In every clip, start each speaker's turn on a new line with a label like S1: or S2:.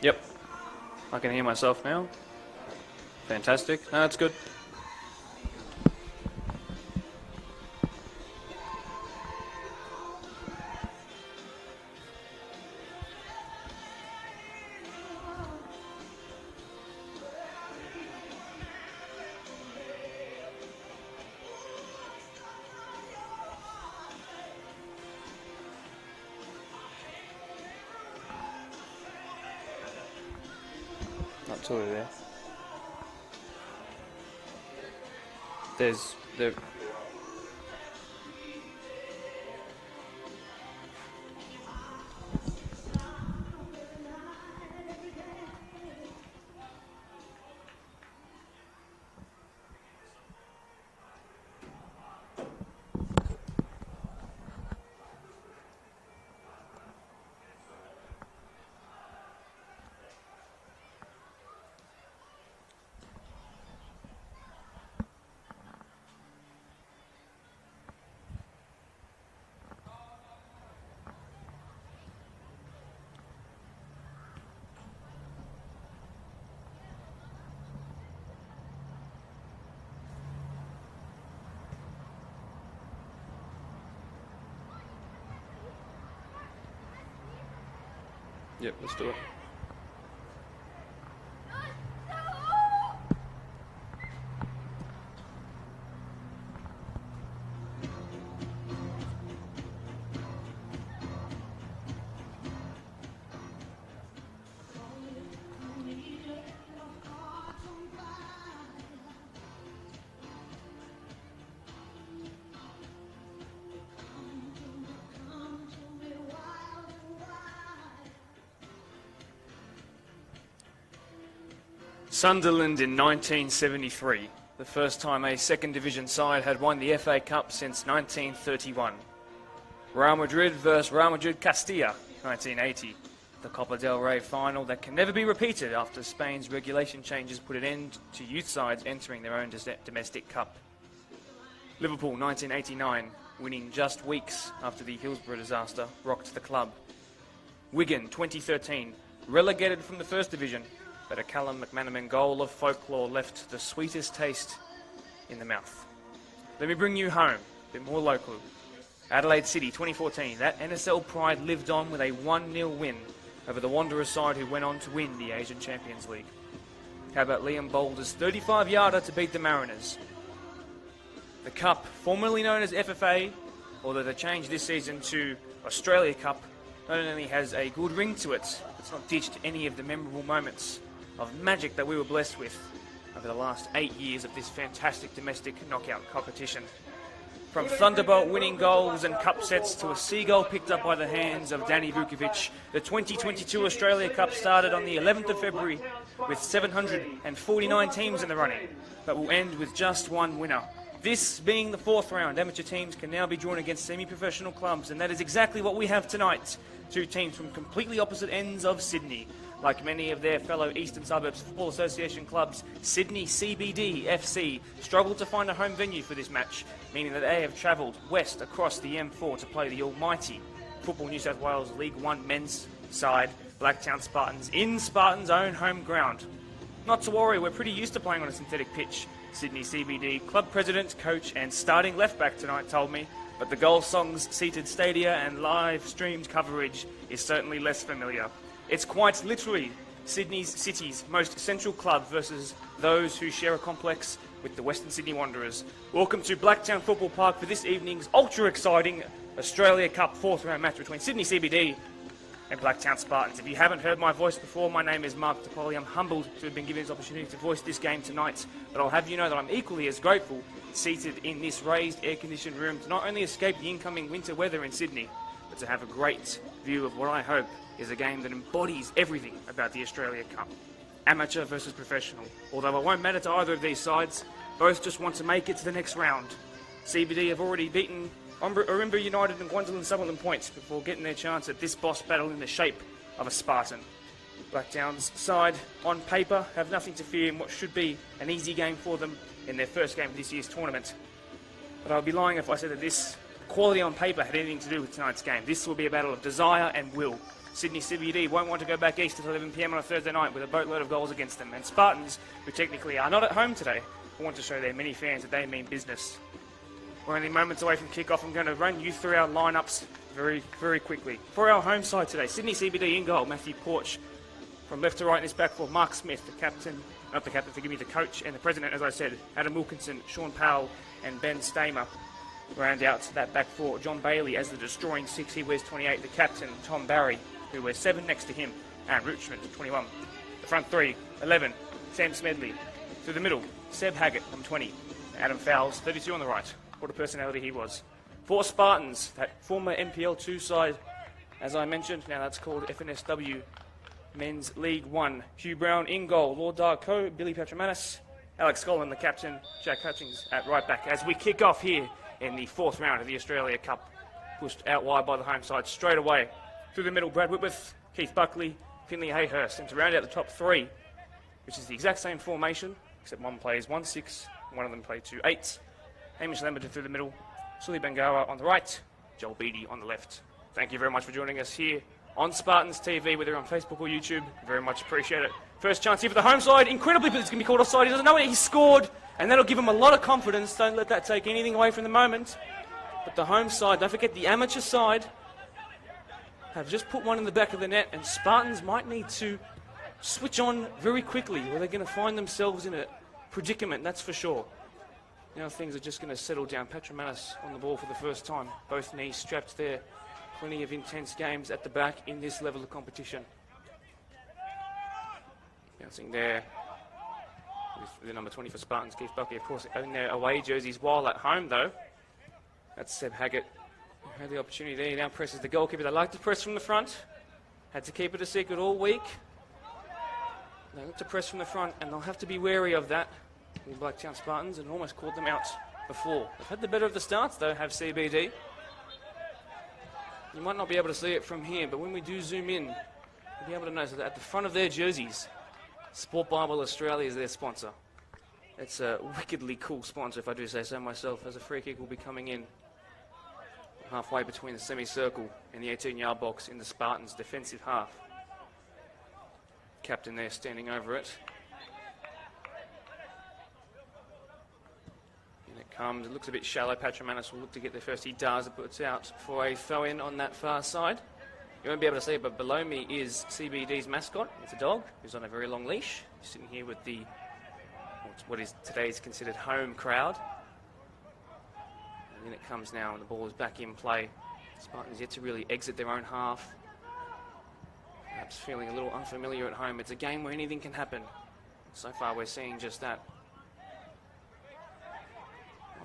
S1: Yep. I can hear myself now. Fantastic. No, that's good. Not totally there. There's the. Yep, let's do it. Sunderland in 1973, the first time a second division side had won the FA Cup since 1931. Real Madrid versus Real Madrid Castilla, 1980, the Copa del Rey final that can never be repeated after Spain's regulation changes put an end to youth sides entering their own domestic cup. Liverpool, 1989, winning just weeks after the Hillsborough disaster, rocked the club. Wigan, 2013, relegated from the first division, but a Callum McManaman goal of folklore left the sweetest taste in the mouth. Let me bring you home, a bit more local. Adelaide City, 2014. That NSL pride lived on with a 1-0 win over the Wanderers side who went on to win the Asian Champions League. How about Liam Boulder's 35-yarder to beat the Mariners? The Cup, formerly known as FFA, although they changed this season to Australia Cup, not only has a good ring to it, it's not ditched any of the memorable moments of magic that we were blessed with over the last 8 years of this fantastic domestic knockout competition. From Thunderbolt winning goals and cup sets to a seagull picked up by the hands of Danny Vukovic, the 2022 Australia Cup started on the 11th of February with 749 teams in the running, but will end with just one winner. This being the fourth round, amateur teams can now be drawn against semi-professional clubs, and that is exactly what we have tonight. Two teams from completely opposite ends of Sydney. Like many of their fellow Eastern Suburbs Football Association clubs, Sydney CBD FC struggled to find a home venue for this match, meaning that they have travelled west across the M4 to play the almighty Football New South Wales League One men's side, Blacktown Spartans, in Spartans' own home ground. Not to worry, we're pretty used to playing on a synthetic pitch, Sydney CBD club president, coach and starting left-back tonight told me, but the goal songs, seated stadia and live-streamed coverage is certainly less familiar. It's quite literally Sydney's city's most central club versus those who share a complex with the Western Sydney Wanderers. Welcome to Blacktown Football Park for this evening's ultra-exciting Australia Cup fourth round match between Sydney CBD and Blacktown Spartans. If you haven't heard my voice before, my name is Mark DePoli. I'm humbled to have been given this opportunity to voice this game tonight, but I'll have you know that I'm equally as grateful seated in this raised air-conditioned room to not only escape the incoming winter weather in Sydney, but to have a great view of what I hope is a game that embodies everything about the Australia Cup. Amateur versus professional. Although it won't matter to either of these sides, both just want to make it to the next round. CBD have already beaten Ourimbah United and Gwendolyn Sutherland points before getting their chance at this boss battle in the shape of a Spartan. Blacktown's side, on paper, have nothing to fear in what should be an easy game for them in their first game of this year's tournament. But I'd be lying if I said that this quality on paper had anything to do with tonight's game. This will be a battle of desire and will. Sydney CBD won't want to go back east at 11 p.m. on a Thursday night with a boatload of goals against them. And Spartans, who technically are not at home today, want to show their many fans that they mean business. We're only moments away from kickoff. I'm going to run you through our lineups very, very quickly. For our home side today, Sydney CBD in goal, Matthew Porch. From left to right in his back four, Mark Smith, the captain, not the captain, forgive me, the coach and the president, as I said, Adam Wilkinson, Sean Powell and Ben Stamer. Round out that back four, John Bailey as the destroying 6, he wears 28, the captain, Tom Barry, who wears 7 next to him, and Richmond, 21. The front three, 11, Sam Smedley. Through the middle, Seb Haggett, number 20, Adam Fowles, 32 on the right. What a personality he was. For Spartans, that former NPL 2 side, as I mentioned, now that's called FNSW Men's League 1. Hugh Brown in goal, Lord Darko, Billy Patramanis, Alex Scollin, the captain, Jack Hutchings at right back. As we kick off here in the 4th round of the Australia Cup, pushed out wide by the home side straight away. Through the middle, Brad Whitworth, Keith Buckley, Finley Hayhurst. And to round out the top 3, which is the exact same formation, except one plays 1-6, one of them plays 2-8. Hamish Lamberton through the middle, Sully Bengawa on the right, Joel Beattie on the left. Thank you very much for joining us here on Spartans TV, whether on Facebook or YouTube. Very much appreciate it. First chance here for the home side. Incredibly, but it's going to be called offside. He doesn't know it. He scored, and that'll give him a lot of confidence. Don't let that take anything away from the moment. But the home side, don't forget the amateur side, have just put one in the back of the net, and Spartans might need to switch on very quickly, or they're going to find themselves in a predicament, that's for sure. Now things are just going to settle down. Patramanis on the ball for the first time. Both knees strapped there. Plenty of intense games at the back in this level of competition. Bouncing there with the number 20 for Spartans, Keith Buckley, of course, in their away jerseys. While at home, though, that's Seb Haggett, who had the opportunity there. He now presses the goalkeeper. They like to press from the front. Had to keep it a secret all week. They like to press from the front, and they'll have to be wary of that. The Blacktown Spartans, and almost caught them out before. They've had the better of the starts, though, have CBD. You might not be able to see it from here, but when we do zoom in, you'll be able to notice that at the front of their jerseys, Sport Bible Australia is their sponsor. It's a wickedly cool sponsor, if I do say so myself, as a free kick will be coming in halfway between the semicircle and the 18-yard box in the Spartans' defensive half. Captain there standing over it. It looks a bit shallow. Patramanis will look to get there first. He does. It puts out for a throw-in on that far side. You won't be able to see it, but below me is CBD's mascot. It's a dog who's on a very long leash. He's sitting here with the what is today's considered home crowd. And in it comes now, and the ball is back in play. Spartans yet to really exit their own half. Perhaps feeling a little unfamiliar at home. It's a game where anything can happen. So far, we're seeing just that.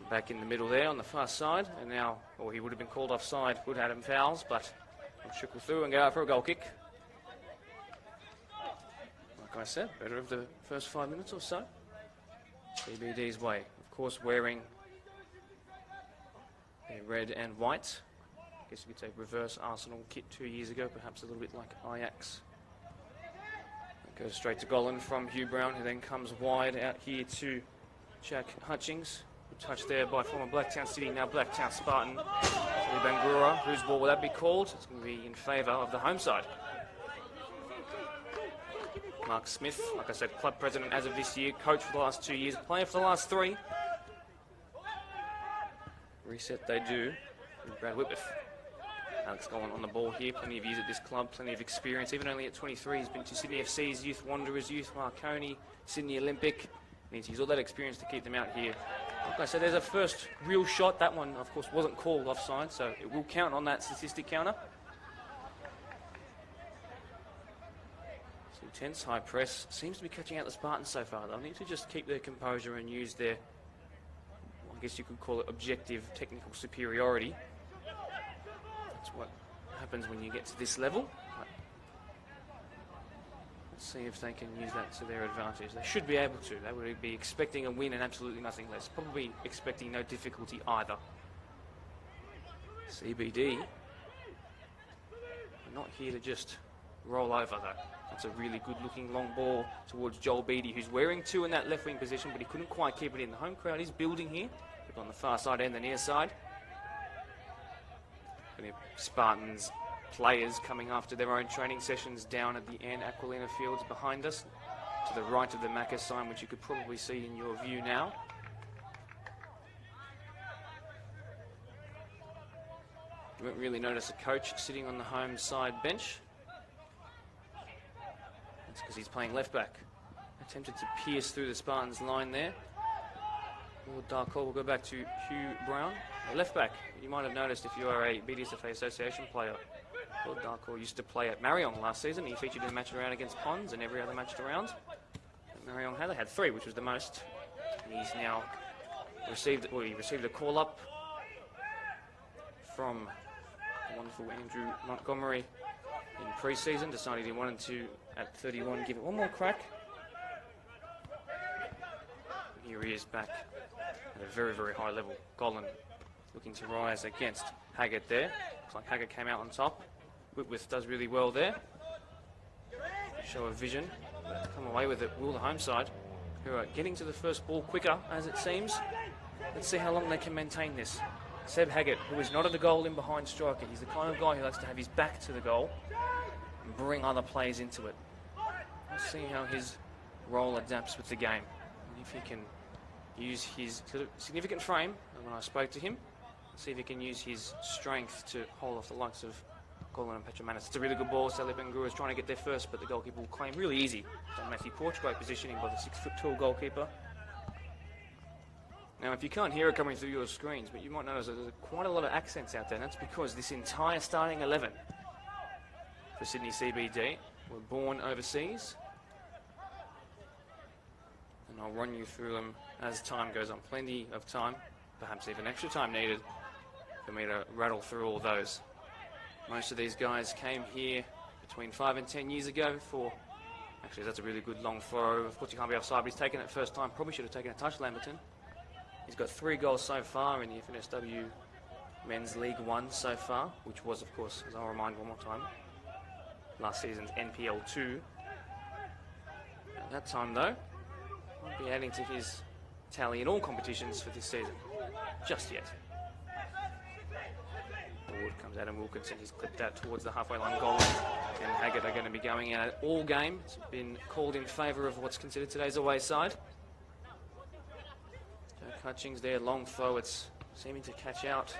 S1: Back in the middle there on the far side, and now, he would have been called offside, would Adam Fowles, but he'll trickle through and go out for a goal kick. Like I said, better of the first 5 minutes or so. CBD's way, of course, wearing a red and white. I guess you could say reverse Arsenal kit 2 years ago, perhaps a little bit like Ajax. It goes straight to Golan from Hugh Brown, who then comes wide out here to Jack Hutchings. Touch there by former Blacktown City, now Blacktown Spartan. Sully Bangura, whose ball will that be called? It's going to be in favour of the home side. Mark Smith, like I said, club president as of this year, coach for the last 2 years, player for the last 3. Reset they do with Brad Whitworth. Alex Golan on the ball here, plenty of years at this club, plenty of experience. Even only at 23, he's been to Sydney FC's Youth Wanderers, Youth Marconi, Sydney Olympic. Needs to use all that experience to keep them out here. Like I said, there's a first real shot. That one, of course, wasn't called offside, so it will count on that statistic counter. It's intense, high press. Seems to be catching out the Spartans so far. They'll need to just keep their composure and use their, I guess you could call it objective technical superiority. That's what happens when you get to this level. See if they can use that to their advantage. They should be able to. They would be expecting a win and absolutely nothing less. Probably expecting no difficulty either. CBD are not here to just roll over though. That's a really good looking long ball towards Joel Beattie, who's wearing 2 in that left wing position, but he couldn't quite keep it in. The home crowd is building here, on the far side and the near side. And the Spartans players coming after their own training sessions down at the Anne Aquilina Fields behind us, to the right of the Macca sign, which you could probably see in your view now. You won't really notice a coach sitting on the home side bench. That's because he's playing left back. Attempted to pierce through the Spartans line there. Lord Darkall will go back to Hugh Brown. Left back, you might have noticed if you are a BDSFA Association player, Lord Darkall used to play at Marion last season. He featured in the match around against Ponds and every other match around that Marion had. They had 3, which was the most. He's now received a call up from the wonderful Andrew Montgomery in pre-season. Decided he wanted to, at 31, give it one more crack. Here he is back at a very, very high level. Golan looking to rise against Haggett there. Looks like Haggett came out on top. Whitworth does really well there. Show of vision. Come away with it. Will the home side, who are getting to the first ball quicker, as it seems. Let's see how long they can maintain this. Seb Haggett, who is not at the goal in behind striker. He's the kind of guy who likes to have his back to the goal and bring other players into it. Let's see how his role adapts with the game. And if he can use his significant frame, and when I spoke to him, see if he can use his strength to hold off the likes of Golan and Petromanis. It's a really good ball. Sally Bangura is trying to get there first, but the goalkeeper will claim really easy. Done Matthew Porch, great positioning by the 6'2" goalkeeper. Now, if you can't hear it coming through your screens, but you might notice that there's quite a lot of accents out there, and that's because this entire starting 11 for Sydney CBD were born overseas. And I'll run you through them as time goes on. Plenty of time, perhaps even extra time needed for me to rattle through all those. Most of these guys came here between 5 and 10 years ago for... Actually, that's a really good long throw. Of course, you can't be offside, but he's taken it first time. Probably should have taken a touch, Lamberton. He's got 3 goals so far in the FNSW Men's League 1 so far, which was, of course, as I'll remind one more time, last season's NPL 2. At that time, though, won't be adding to his tally in all competitions for this season. Just yet. Forward comes Adam Wilkinson. He's clipped that towards the halfway line. Golan and Haggett are going to be going at it all game. It's been called in favour of what's considered today's away side. Joe Cutchings there, long throw. It's seeming to catch out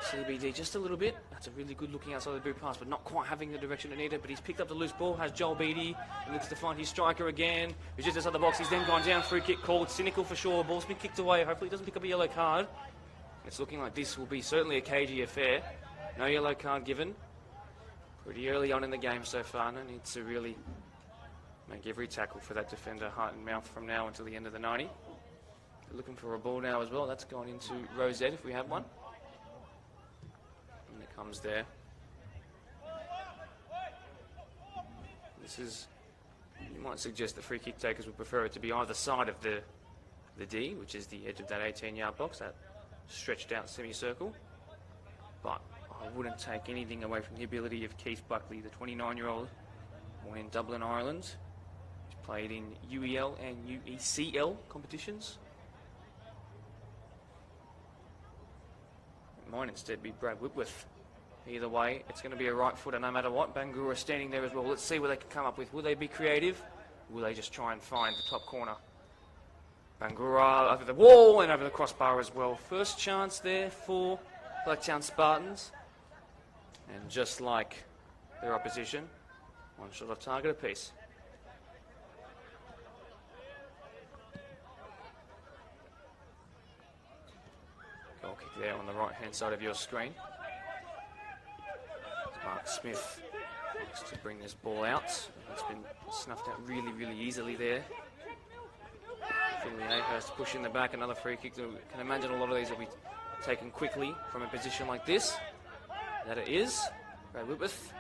S1: CBD just a little bit. That's a really good looking outside the boot pass, but not quite having the direction it needed. But he's picked up the loose ball, has Joel Beattie, and looks to find his striker again. He's just outside the box. He's then gone down. Free kick called. Cynical for sure. Ball's been kicked away. Hopefully he doesn't pick up a yellow card. It's looking like this will be certainly a cagey affair. No yellow card given. Pretty early on in the game so far. No need to really make every tackle for that defender heart and mouth from now until the end of the 90. They're looking for a ball now as well. That's gone into Rosette if we have one. And it comes there. This is... You might suggest that free kick takers would prefer it to be either side of the D, which is the edge of that 18-yard box, that stretched out semicircle. But I wouldn't take anything away from the ability of Keith Buckley, the 29-year-old, born in Dublin, Ireland. He's played in UEL and UECL competitions. It might instead be Brad Whitworth. Either way, it's going to be a right footer no matter what. Bangura standing there as well. Let's see what they can come up with. Will they be creative? Will they just try and find the top corner? Bangura over the wall and over the crossbar as well. First chance there for Blacktown Spartans. And just like their opposition, one shot off target apiece. Goal kick there on the right-hand side of your screen. Mark Smith looks to bring this ball out. It's been snuffed out really, really easily there. Finley Ahurst pushing the back, another free kick. You can imagine a lot of these will be taken quickly from a position like this. That it is. Brad Whitworth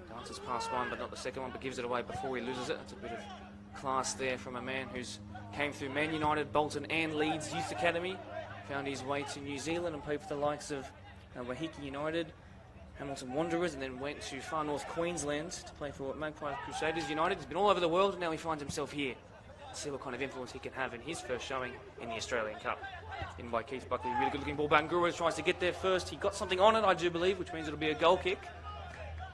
S1: dances past one, but not the second one, but gives it away before he loses it. That's a bit of class there from a man who's came through Man United, Bolton and Leeds Youth Academy. Found his way to New Zealand and played for the likes of Wahiki United, Hamilton Wanderers, and then went to far north Queensland to play for Magpie Crusaders United. He's been all over the world, and now he finds himself here See what kind of influence he can have in his first showing in the Australian Cup. In by Keith Buckley, really good looking ball. Bangura tries to get there first. He got something on it, I do believe, which means it'll be a goal kick.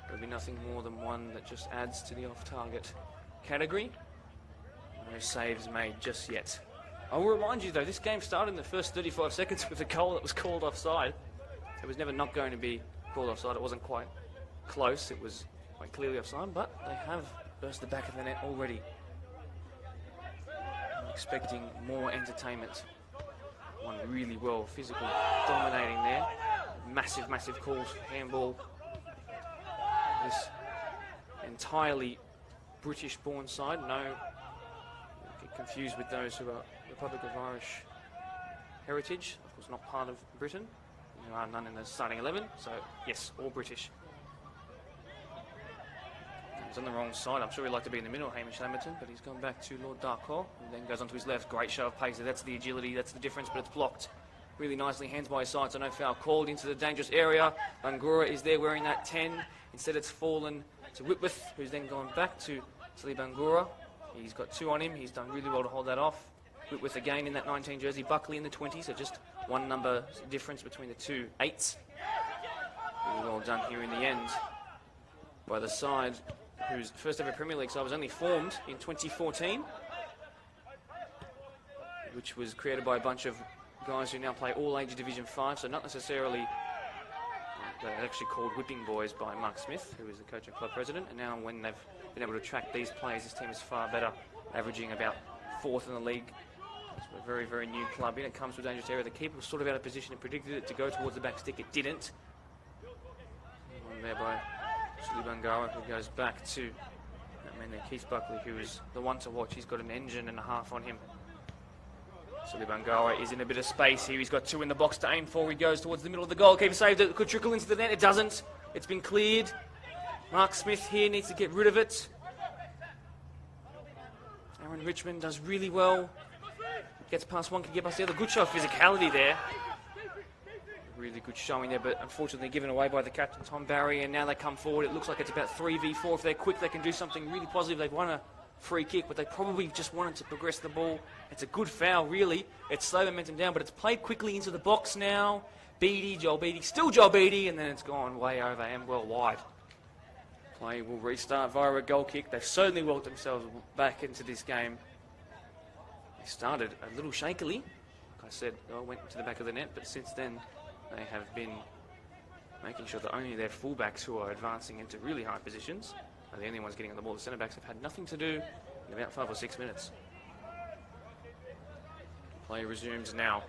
S1: It'll be nothing more than one that just adds to the off-target category. No saves made just yet. I will remind you though, this game started in the first 35 seconds with a goal that was called offside. It was never not going to be called offside. It wasn't quite close. It was quite clearly offside, but they have burst the back of the net already. I'm expecting more entertainment. One really well, physically dominating there. Massive, massive calls for handball. This entirely British-born side. No, get confused with those who are Republic of Irish heritage. Of course, not part of Britain. There are none in the starting 11, so yes, all British. He's on the wrong side. I'm sure he'd like to be in the middle, Hamish Lamberton, but he's gone back to Lord Darkor, and then goes onto his left. Great show of pace. That's the agility, that's the difference, but it's blocked really nicely. Hands by his side, so no foul called into the dangerous area. Bangura is there wearing that 10. Instead, it's fallen to Whitworth, who's then gone back to Sally Bangura. He's got 2 on him. He's done really well to hold that off. Whitworth again in that 19 jersey. Buckley in the 20, so just 1 number difference between the 2 8s. Really well done here in the end by the side whose first ever Premier League side was only formed in 2014, which was created by a bunch of guys who now play all-age Division 5, so not necessarily, they're actually called Whipping Boys by Mark Smith, who is the coach and club president, and now when they've been able to attract these players, this team is far better, averaging about 4th in the league. It's a very, very new club in. It comes to a dangerous area. The keeper was sort of out of position and predicted it to go towards the back stick. It didn't. One there by Suli Bangara, who goes back to that man there, Keith Buckley, who is the one to watch. He's got an engine and a half on him. Suli Bangara is in a bit of space here. He's got 2 in the box to aim for. He goes towards the middle of the goal. Keeper saved it. It could trickle into the net. It doesn't. It's been cleared. Mark Smith here needs to get rid of it. Aaron Richmond does really well. Gets past one, can get past the other. Good show of physicality there. Really good showing there, but unfortunately given away by the captain, Tom Barry, and now they come forward. It looks like it's about 3v4. If they're quick, they can do something really positive. They've won a free kick, but they probably just wanted to progress the ball. It's a good foul, really. It's slow momentum down, but it's played quickly into the box now. Beattie, Joel Beattie, still Joel Beattie, and then it's gone way over and well wide. Play will restart via a goal kick. They've certainly worked themselves back into this game. They started a little shakily. Like I said, they went to the back of the net, but since then they have been making sure that only their fullbacks who are advancing into really high positions are the only ones getting on the ball. The centre-backs have had nothing to do in about 5 or 6 minutes. Play resumes now.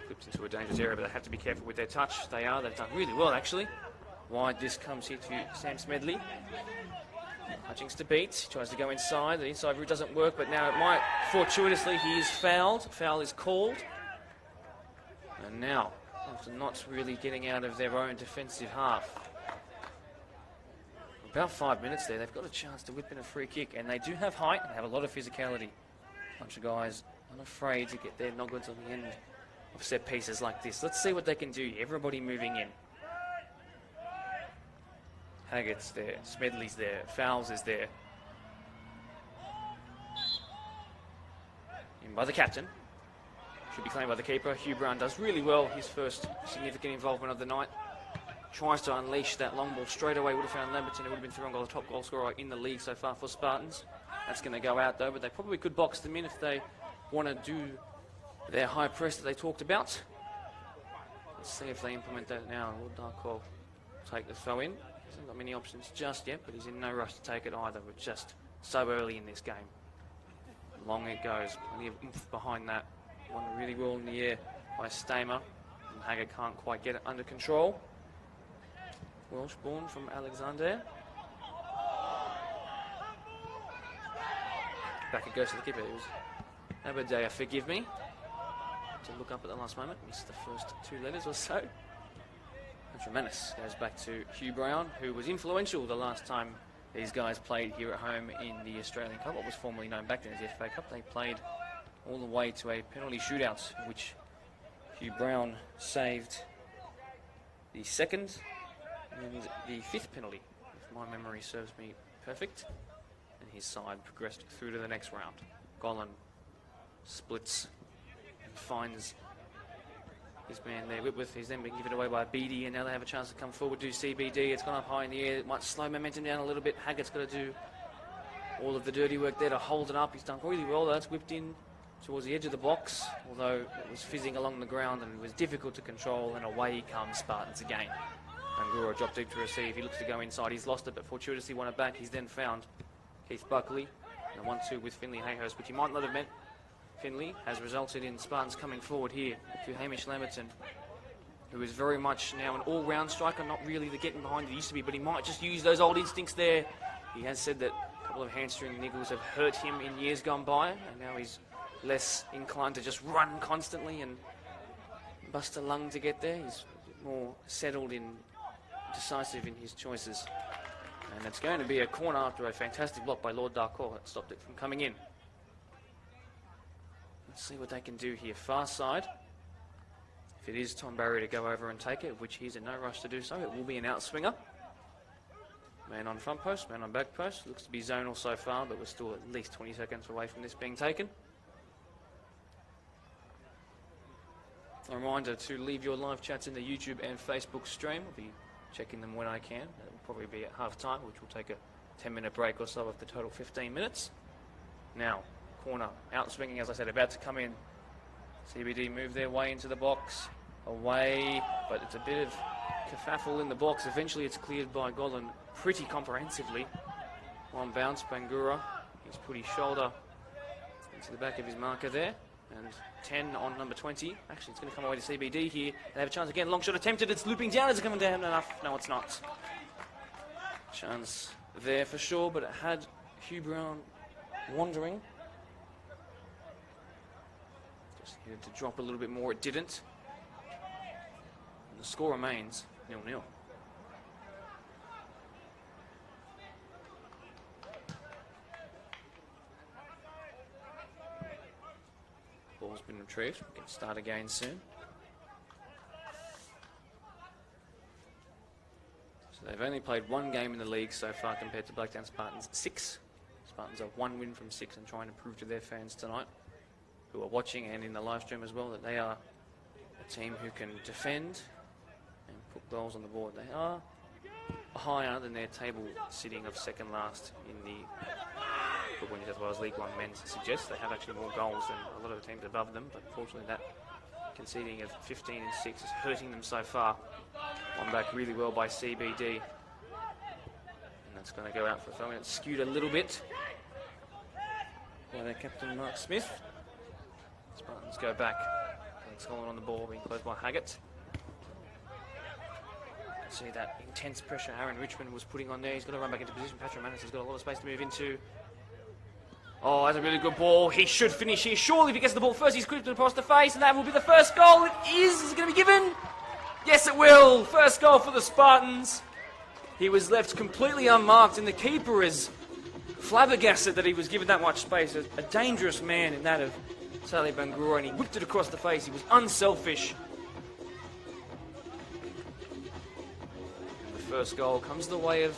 S1: Flips into a dangerous area, but they have to be careful with their touch. They are. They've done really well, actually. Wide disc comes here to Sam Smedley. Hutchings to beat. He tries to go inside. The inside route doesn't work, but now it might. Fortuitously, he is fouled. Foul is called. And now, after not really getting out of their own defensive half, about 5 minutes there, they've got a chance to whip in a free kick, and they do have height and have a lot of physicality. A bunch of guys unafraid to get their noggins on the end of set pieces like this. Let's see what they can do. Everybody moving in. Haggett's there, Smedley's there, Fowles is there. In by the captain. Should be claimed by the keeper. Hugh Brown does really well. His first significant involvement of the night. Tries to unleash that long ball straight away. Would have found Lamberton, who would have been through on goal, the top goal scorer in the league so far for Spartans. That's going to go out though, but they probably could box them in if they want to do their high press that they talked about. Let's see if they implement that now. Lord Darkor will take the throw in. Hasn't got many options just yet, but he's in no rush to take it either. We're just so early in this game. Long it goes. Plenty of oomph behind that. Won really well in the air by Stamer. And Haggard can't quite get it under control. Welsh born from Alexander. Back it goes to the keeper. It was Abadea, forgive me. To look up at the last moment. Missed the first 2 letters or so. Tremendous goes back to Hugh Brown, who was influential the last time these guys played here at home in the Australian Cup, what was formerly known back then as the FA Cup. They played all the way to a penalty shootout, which Hugh Brown saved the 2nd and the 5th penalty, if my memory serves me perfect. And his side progressed through to the next round. Golan splits and finds his man there, Whitworth. He's then been given away by Beattie, and now they have a chance to come forward, do CBD. It's gone up high in the air. It might slow momentum down a little bit. Haggett's got to do all of the dirty work there to hold it up. He's done really well. That's whipped in towards the edge of the box, although it was fizzing along the ground and it was difficult to control, and away comes Spartans again. Bangura dropped deep to receive. He looks to go inside. He's lost it, but fortuitously won it back. He's then found Keith Buckley. And a 1-2 with Finley Hayhurst, which he might not have meant. Finley has resulted in Spartans coming forward here to Hamish Lamberton, who is very much now an all-round striker, not really the getting behind he used to be, but he might just use those old instincts there. He has said that a couple of hamstring niggles have hurt him in years gone by, and now he's less inclined to just run constantly and bust a lung to get there. He's more settled in, decisive in his choices. And it's going to be a corner after a fantastic block by Lord Darkor that stopped it from coming in. Let's see what they can do here. Far side. If it is Tom Barry to go over and take it, which he's in no rush to do so, it will be an outswinger. Man on front post, man on back post. Looks to be zonal so far, but we're still at least 20 seconds away from this being taken. A reminder to leave your live chats in the YouTube and Facebook stream. I'll be checking them when I can. It will probably be at half time, which will take a 10-minute break or so of the total 15 minutes. Now, corner, out swinging, as I said, about to come in. CBD move their way into the box, away, but it's a bit of kerfuffle in the box. Eventually it's cleared by Golan pretty comprehensively. One bounce, Bangura, he's put his shoulder into the back of his marker there, and 10 on number 20. Actually, it's going to come away to CBD here. They have a chance again. Long shot attempted. It's looping down. Is it coming down enough? No, it's not. Chance there for sure, but it had Hugh Brown wandering. Just needed to drop a little bit more. It didn't. And the score remains 0-0. Ball's been retrieved. We can start again soon. So they've only played one game in the league so far compared to Blacktown Spartans 6. Spartans have 1 win from 6 and trying to prove to their fans tonight, who are watching and in the live stream as well, that they are a team who can defend and put goals on the board. They are higher than their table sitting of second last in the New South Wales League One men's suggests. They have actually more goals than a lot of the teams above them, but unfortunately that conceding of 15 and 6 is hurting them so far. One back really well by CBD, and that's going to go out for a throw. It's skewed a little bit by their captain Mark Smith. Spartans go back. It's Holland on the ball, being closed by Haggett. See that intense pressure Aaron Richmond was putting on there. He's got to run back into position. Patrick Manis has got a lot of space to move into. Oh, that's a really good ball. He should finish here. Surely if he gets the ball first, he's clipped it across the face, and that will be the first goal. It is. Is it going to be given? Yes, it will. First goal for the Spartans. He was left completely unmarked, and the keeper is flabbergasted that he was given that much space. A dangerous man in that of Sally Bangura, and he whipped it across the face. He was unselfish. And the first goal comes the way of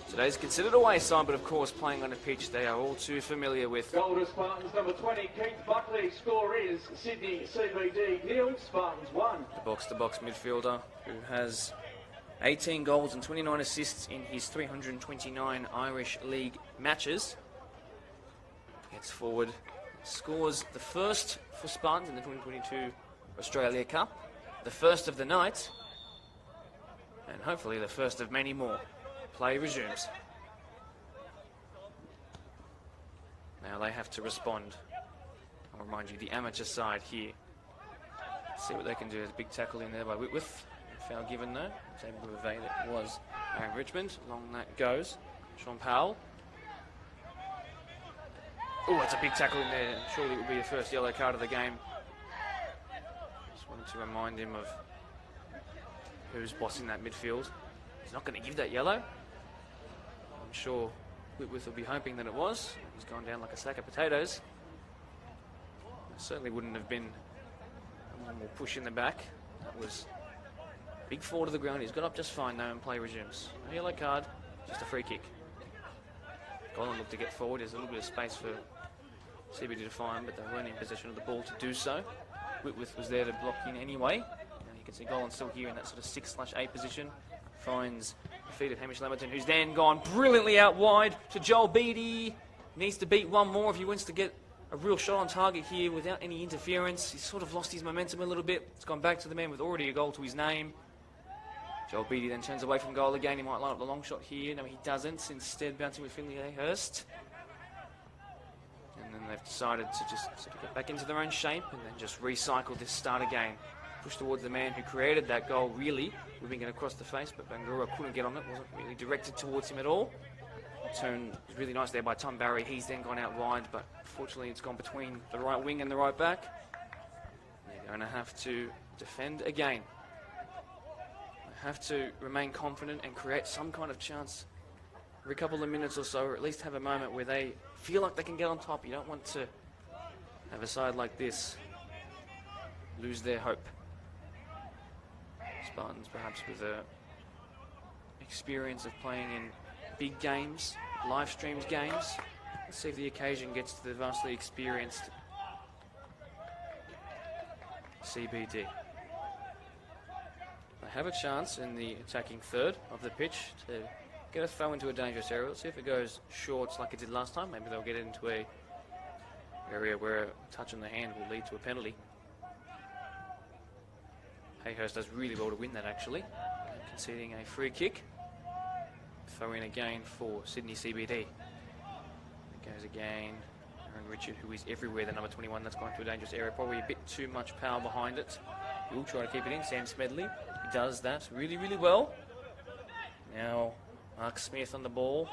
S1: today's considered away side, but of course playing on a pitch they are all too familiar with.
S2: Goal to Spartans, number 20, Keith Buckley. Score is Sydney CBD 0, Spartans 1.
S1: The box-to-box midfielder who has 18 goals and 29 assists in his 329 Irish League matches. Gets forward, scores the first for Spartans in the 2022 Australia Cup, the first of the night, and hopefully the first of many more. Play resumes. Now they have to respond. I'll remind you, the amateur side here. See what they can do. There's a big tackle in there by Whitworth. Foul given though. It's able to evade it. Was Aaron Richmond. Along that goes. Sean Powell. Oh, that's a big tackle in there. Surely it will be the first yellow card of the game. Just wanted to remind him of who's bossing that midfield. He's not going to give that yellow. I'm sure Whitworth will be hoping that it was. He's gone down like a sack of potatoes. It certainly wouldn't have been a normal push in the back. That was big fall to the ground. He's got up just fine though, and play resumes. No yellow card, just a free kick. Gollan looked to get forward. There's a little bit of space for CBD to find, but they weren't in possession of the ball to do so. Whitworth was there to block in anyway. And you can see Gollan still here in that sort of 6/8 position. Finds the feet of Hamish Lamberton, who's then gone brilliantly out wide to Joel Beattie. Needs to beat one more if he wants to get a real shot on target here without any interference. He's sort of lost his momentum a little bit. It's gone back to the man with already a goal to his name. Joel Beattie then turns away from goal again. He might line up the long shot here. No, he doesn't. Instead, bouncing with Finley Hurst. And then they've decided to just sort of get back into their own shape and then just recycle this start again. Push towards the man who created that goal, really, moving it across the face, but Bangura couldn't get on it. Wasn't really directed towards him at all. Turn was really nice there by Tom Barry. He's then gone out wide, but fortunately it's gone between the right wing and the right back. They're going to have to defend again. They have to remain confident and create some kind of chance every couple of minutes or so, or at least have a moment where they feel like they can get on top. You don't want to have a side like this lose their hope. Spartans perhaps with a experience of playing in big games, live streams games. Let's see if the occasion gets to the vastly experienced CBD. They have a chance in the attacking third of the pitch to get a throw into a dangerous area. Let's see if it goes short like it did last time. Maybe they'll get it into a area where a touch on the hand will lead to a penalty. Hayhurst does really well to win that, actually, conceding a free kick. Throw in again for Sydney CBD. It goes again. Aaron Richard, who is everywhere, the number 21, that's gone to a dangerous area. Probably a bit too much power behind it. He will try to keep it in. Sam Smedley, he does that really, really well. Now, Mark Smith on the ball.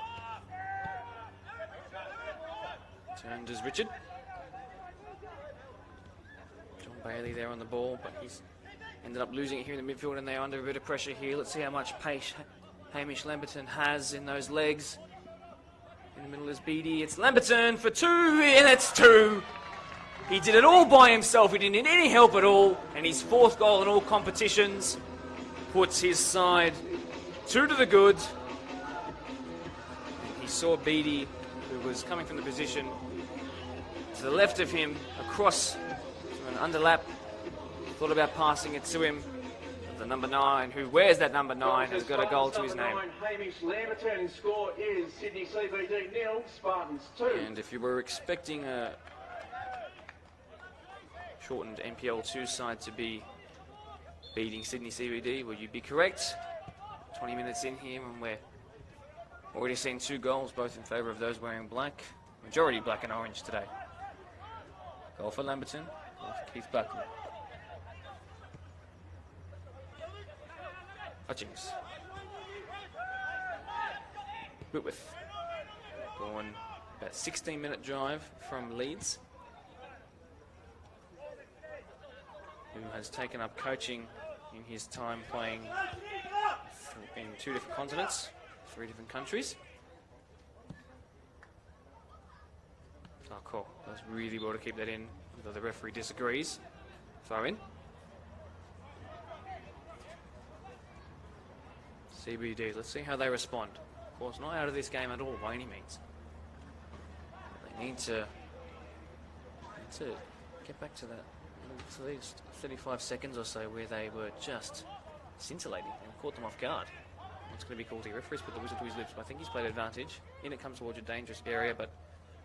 S1: Turned as Richard. John Bailey there on the ball, but he's ended up losing it here in the midfield, and they're under a bit of pressure here. Let's see how much pace Hamish Lamberton has in those legs. In the middle is Beattie. It's Lamberton for 2, and it's 2. He did it all by himself. He didn't need any help at all, and his 4th goal in all competitions puts his side 2 to the good. He saw Beattie, who was coming from the position to the left of him, across from an underlap. Thought about passing it to him. The number 9, who wears that number 9, has got a goal to his name.
S2: Hamish Lamberton, his score is Sydney CBD 0, Spartans 2.
S1: And if you were expecting a shortened NPL 2 side to be beating Sydney CBD, well, you'd be correct. 20 minutes in here, and we're already seeing 2 goals, both in favour of those wearing black. Majority black and orange today. Goal for Lamberton, goal for Keith Buckley. Hutchings. Whitworth. Going about 16-minute drive from Leeds. Who has taken up coaching in his time playing in 2 different continents, 3 different countries. Darko does really well to keep that in, although the referee disagrees. Throw in. CBD, let's see how they respond. Of course, not out of this game at all by any means. They need to get back to that, at least 35 seconds or so where they were just scintillating and caught them off guard. What's going to be called here? Referee's put the whistle to his lips, but I think he's played advantage. In it comes towards a dangerous area, but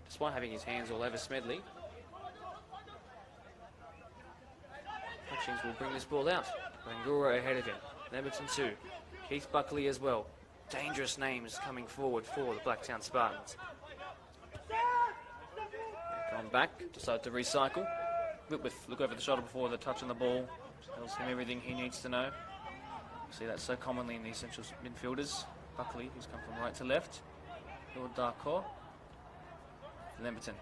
S1: despite having his hands all over Smedley, Hutchings will bring this ball out. Bangura ahead of him. Lamberton 2. Keith Buckley as well. Dangerous names coming forward for the Blacktown Spartans. Gone back, decide to recycle. Whitworth, look over the shoulder before the touch on the ball. Tells him everything he needs to know. See that so commonly in these central midfielders. Buckley, who's come from right to left. Lord Darko. Lamberton,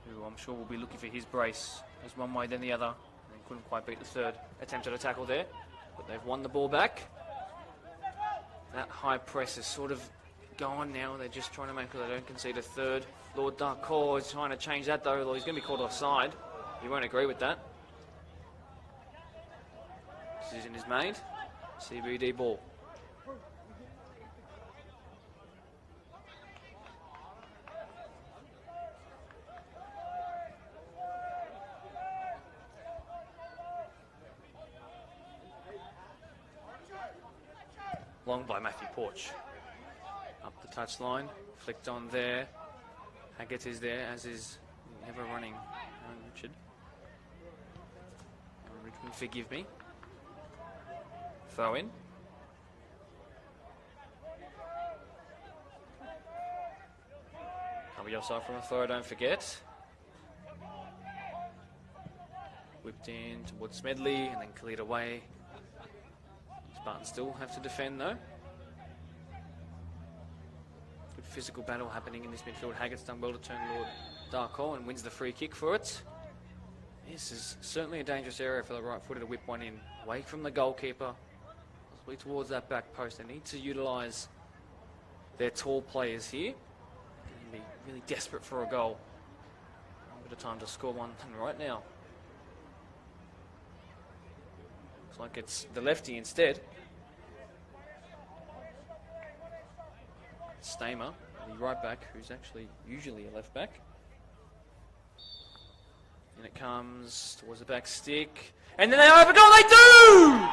S1: who I'm sure will be looking for his brace. Goes one way then the other. And couldn't quite beat the third attempt at a tackle there. But they've won the ball back. That high press is sort of gone now. They're just trying to make sure they don't concede a third. Lord Darko is trying to change that though, although he's going to be called offside. He won't agree with that. Decision is made. CBD ball. Long by Matthew Porch. Up the touchline, flicked on there. Haggett is there, as is ever running Aaron Richard. Aaron Richmond, forgive me. Throw in. Can't be offside from a throw, don't forget. Whipped in towards Smedley and then cleared away. Spartans still have to defend though. Good physical battle happening in this midfield. Haggett's done well to turn Lord Darko and wins the free kick for it. This is certainly a dangerous area for the right-footed to whip one in. Away from the goalkeeper, possibly towards that back post. They need to utilise their tall players here. Be really desperate for a goal. A bit of time to score one right now. Looks like it's the lefty instead. Stamer, the right back, who's actually usually a left back. And it comes towards the back stick. And then they open goal, they do!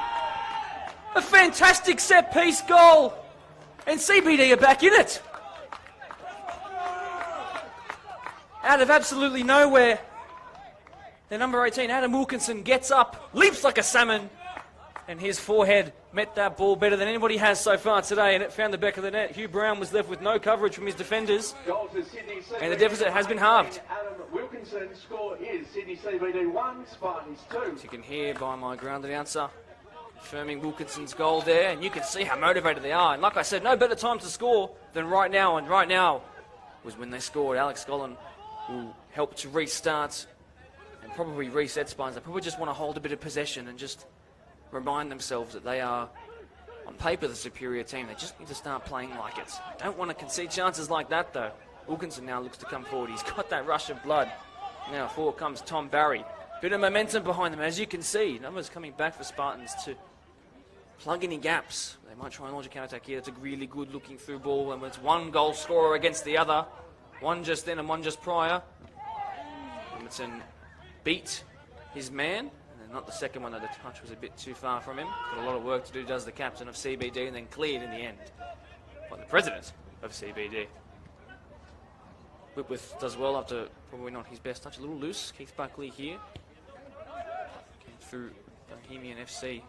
S1: A fantastic set piece goal. And CBD are back in it. Out of absolutely nowhere, their number 18, Adam Wilkinson, gets up, leaps like a salmon, and his forehead met that ball better than anybody has so far today, and it found the back of the net. Hugh Brown was left with no coverage from his defenders, and the deficit has been halved.
S2: Adam Wilkinson's score is Sydney CBD 1, Spartans 2.
S1: As you can hear by my ground announcer, confirming Wilkinson's goal there, and you can see how motivated they are. And like I said, no better time to score than right now, and right now was when they scored. Alex Gollan will help to restart and probably reset Spartans. They probably just want to hold a bit of possession and just remind themselves that they are, on paper, the superior team. They just need to start playing like it. Don't want to concede chances like that, though. Wilkinson now looks to come forward. He's got that rush of blood. Now forward comes Tom Barry. Bit of momentum behind them, as you can see. Numbers coming back for Spartans to plug any gaps. They might try and launch a counter-attack here. It's a really good-looking through ball, and it's one goal scorer against the other. One just then and one just prior. Edmondson beat his man. Not the second one, though. The touch was a bit too far from him. Got a lot of work to do, does the captain of CBD, and then cleared in the end by the president of CBD. Whitworth does well after probably not his best touch. A little loose. Keith Buckley here. Came through Bohemian FC,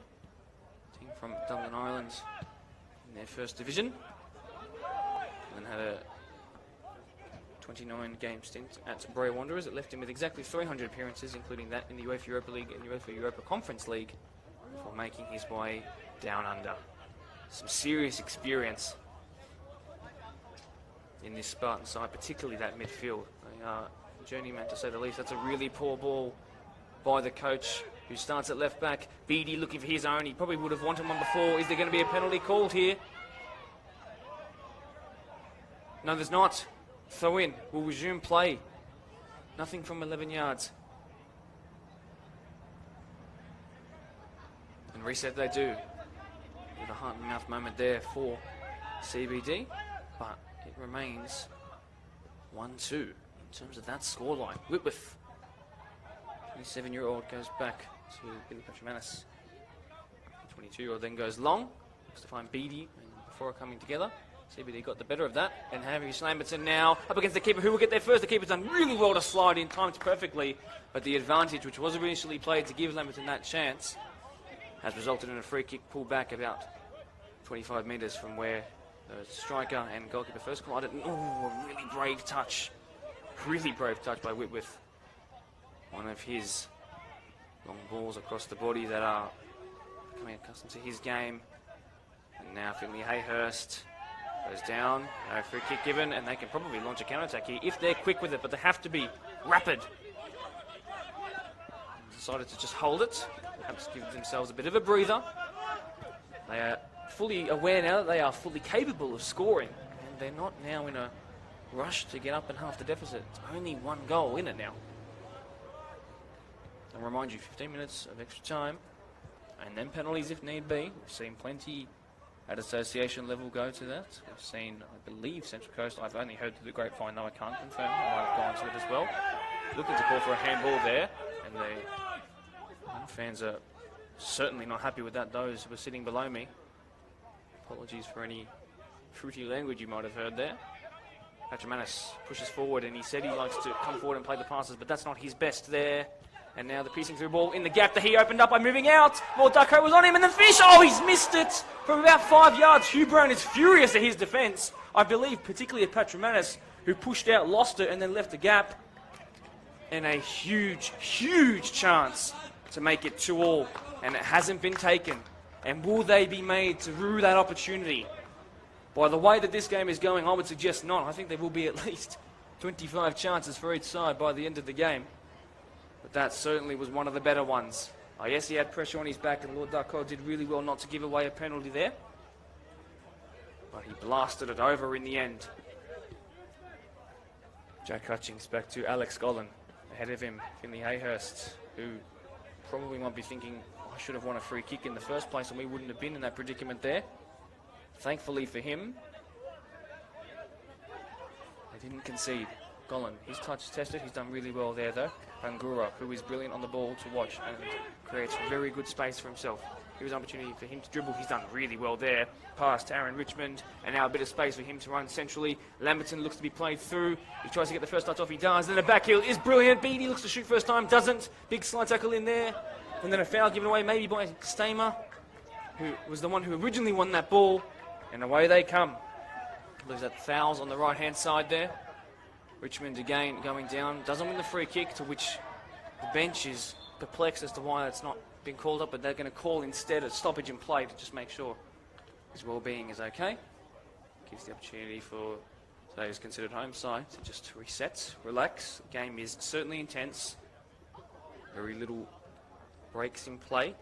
S1: team from Dublin, Ireland, in their first division. And then had a 29-game stint at Bray Wanderers. It left him with exactly 300 appearances, including that in the UEFA Europa League and UEFA Europa Conference League, before making his way down under. Some serious experience in this Spartan side, particularly that midfield. They are journeymen, to say the least. That's a really poor ball by the coach, who starts at left back. Beattie looking for his own. He probably would have wanted one before. Is there going to be a penalty called here? No, there's not. Throw in. We'll resume play. Nothing from 11 yards. And reset they do. With a heart and mouth moment there for CBD. But it remains 1-2 in terms of that scoreline. Whitworth, 27-year-old, goes back to Billy Petromanis. 22-year-old then goes long. Looks to find Beattie and before coming together. CBD got the better of that, and Harry Slamberton now up against the keeper. Who will get there first? The keeper's done really well to slide in, timed perfectly, but the advantage, which was initially played to give Lamberton that chance, has resulted in a free kick pulled back about 25 metres from where the striker and goalkeeper first collided. Oh, a really brave touch by Whitworth. One of his long balls across the body that are becoming accustomed to his game. And now Finley Hayhurst goes down, no free kick given, and they can probably launch a counter-attack here if they're quick with it, but they have to be rapid. Decided to just hold it, perhaps give themselves a bit of a breather. They are fully aware now that they are fully capable of scoring, and they're not now in a rush to get up and half the deficit. It's only one goal in it now. I'll remind you, 15 minutes of extra time, and then penalties if need be. We've seen plenty at association level go to that. We've seen, I believe, Central Coast. I've only heard through the grapevine, though I can't confirm. I might have gone to it as well. Looking to call for a handball there, and the fans are certainly not happy with that. Those who are sitting below me. Apologies for any fruity language you might have heard there. Patrimanis pushes forward, and he said he likes to come forward and play the passes, but that's not his best there. And now the piercing through ball in the gap that he opened up by moving out. Lord Ducko was on him, and the fish, oh, he's missed it from about 5 yards. Hugh Brown is furious at his defence. I believe particularly at Patrimanis, who pushed out, lost it, and then left the gap. And a huge, huge chance to make it 2-2, and it hasn't been taken. And will they be made to rue that opportunity? By the way that this game is going, I would suggest not. I think there will be at least 25 chances for each side by the end of the game. But that certainly was one of the better ones. Oh, yes, he had pressure on his back, and Lord Ducko did really well not to give away a penalty there. But he blasted it over in the end. Jack Hutchings back to Alex Gollan. Ahead of him, Finley Hayhurst, who probably might be thinking, I should have won a free kick in the first place and we wouldn't have been in that predicament there. Thankfully for him, they didn't concede. Gollan, his touch is tested. He's done really well there, though. Bangura, who is brilliant on the ball to watch and creates very good space for himself. Here's an opportunity for him to dribble. He's done really well there. Past Aaron Richmond, and now a bit of space for him to run centrally. Lamberton looks to be played through. He tries to get the first touch off. He does. Then a back heel is brilliant. Beattie looks to shoot first time. Doesn't. Big slide tackle in there. And then a foul given away maybe by Stamer, who was the one who originally won that ball. And away they come. Lose that fouls on the right-hand side there. Richmond again going down. Doesn't win the free kick, to which the bench is perplexed as to why it's not been called up, but they're going to call instead a stoppage in play to just make sure his well-being is okay. Gives the opportunity for today's considered home side to just reset, relax. The game is certainly intense. Very little breaks in play.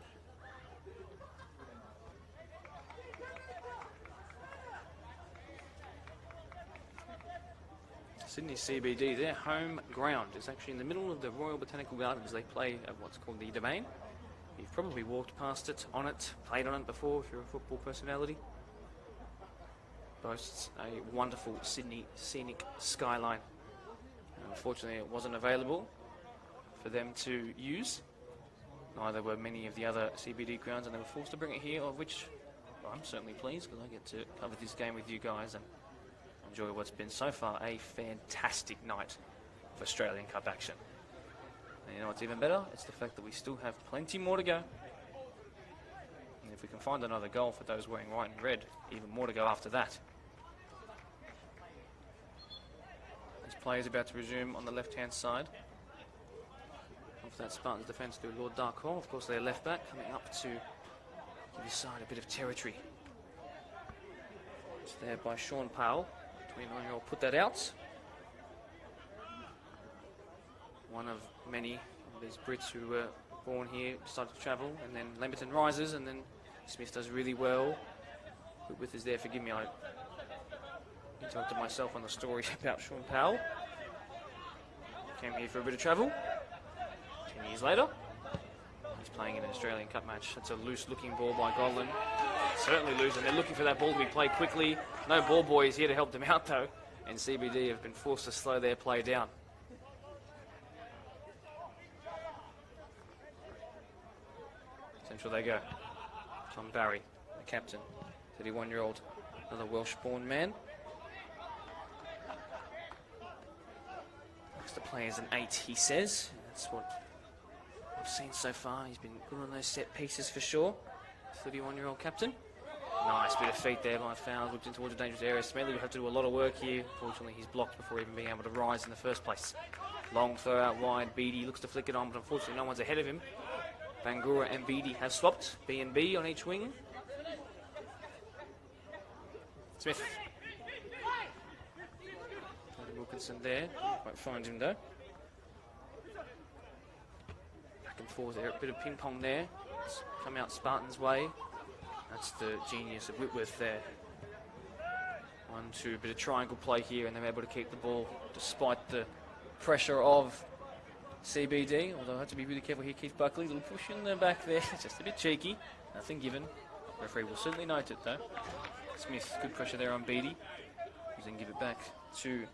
S1: Sydney CBD, their home ground is actually in the middle of the Royal Botanical Gardens. They play at what's called the Domain. You've probably walked past it, on it, played on it before if you're a football personality. Boasts a wonderful Sydney scenic skyline. Unfortunately, it wasn't available for them to use. Neither were many of the other CBD grounds, and they were forced to bring it here, of which I'm certainly pleased because I get to cover this game with you guys and enjoy what's been so far a fantastic night of Australian Cup action. And you know what's even better? It's the fact that we still have plenty more to go. And if we can find another goal for those wearing white and red, even more to go after that. This play is about to resume on the left-hand side of that Spartans defence through Lord Darkhall. Of course, their left back coming up to give his side a bit of territory. It's there by Sean Powell. 29-year-old put that out. One of many of these Brits who were born here, decided to travel, and then Lamberton rises, and then Smith does really well. Whitworth is there, forgive me, I interrupted myself on the story about Sean Powell. Came here for a bit of travel. 10 years later, he's playing in an Australian Cup match. That's a loose-looking ball by Gollan. Certainly loose, and they're looking for that ball to be played quickly. No ball boy is here to help them out, though, and CBD have been forced to slow their play down. Central they go. Tom Barry, the captain, 31-year-old, another Welsh-born man. Likes to play as an 8, he says. That's what I've seen so far. He's been good on those set pieces for sure. 31-year-old captain. Nice bit of feet there by Fowles, whipped in towards a dangerous area. Smedley will have to do a lot of work here. Fortunately, he's blocked before even being able to rise in the first place. Long throw out wide. Beattie looks to flick it on, but unfortunately no one's ahead of him. Bangura and Beattie have swapped. B&B on each wing. Smith. Wilkinson there. Won't find him though. Back and forth there. A bit of ping pong there. It's come out Spartans' way. That's the genius of Whitworth there. 1-2, bit of triangle play here, and they're able to keep the ball despite the pressure of CBD. Although I have to be really careful here. Keith Buckley, a little push in the back there. Just a bit cheeky. Nothing given. Referee will certainly note it though. Smith, good pressure there on Beattie. He's then give it back to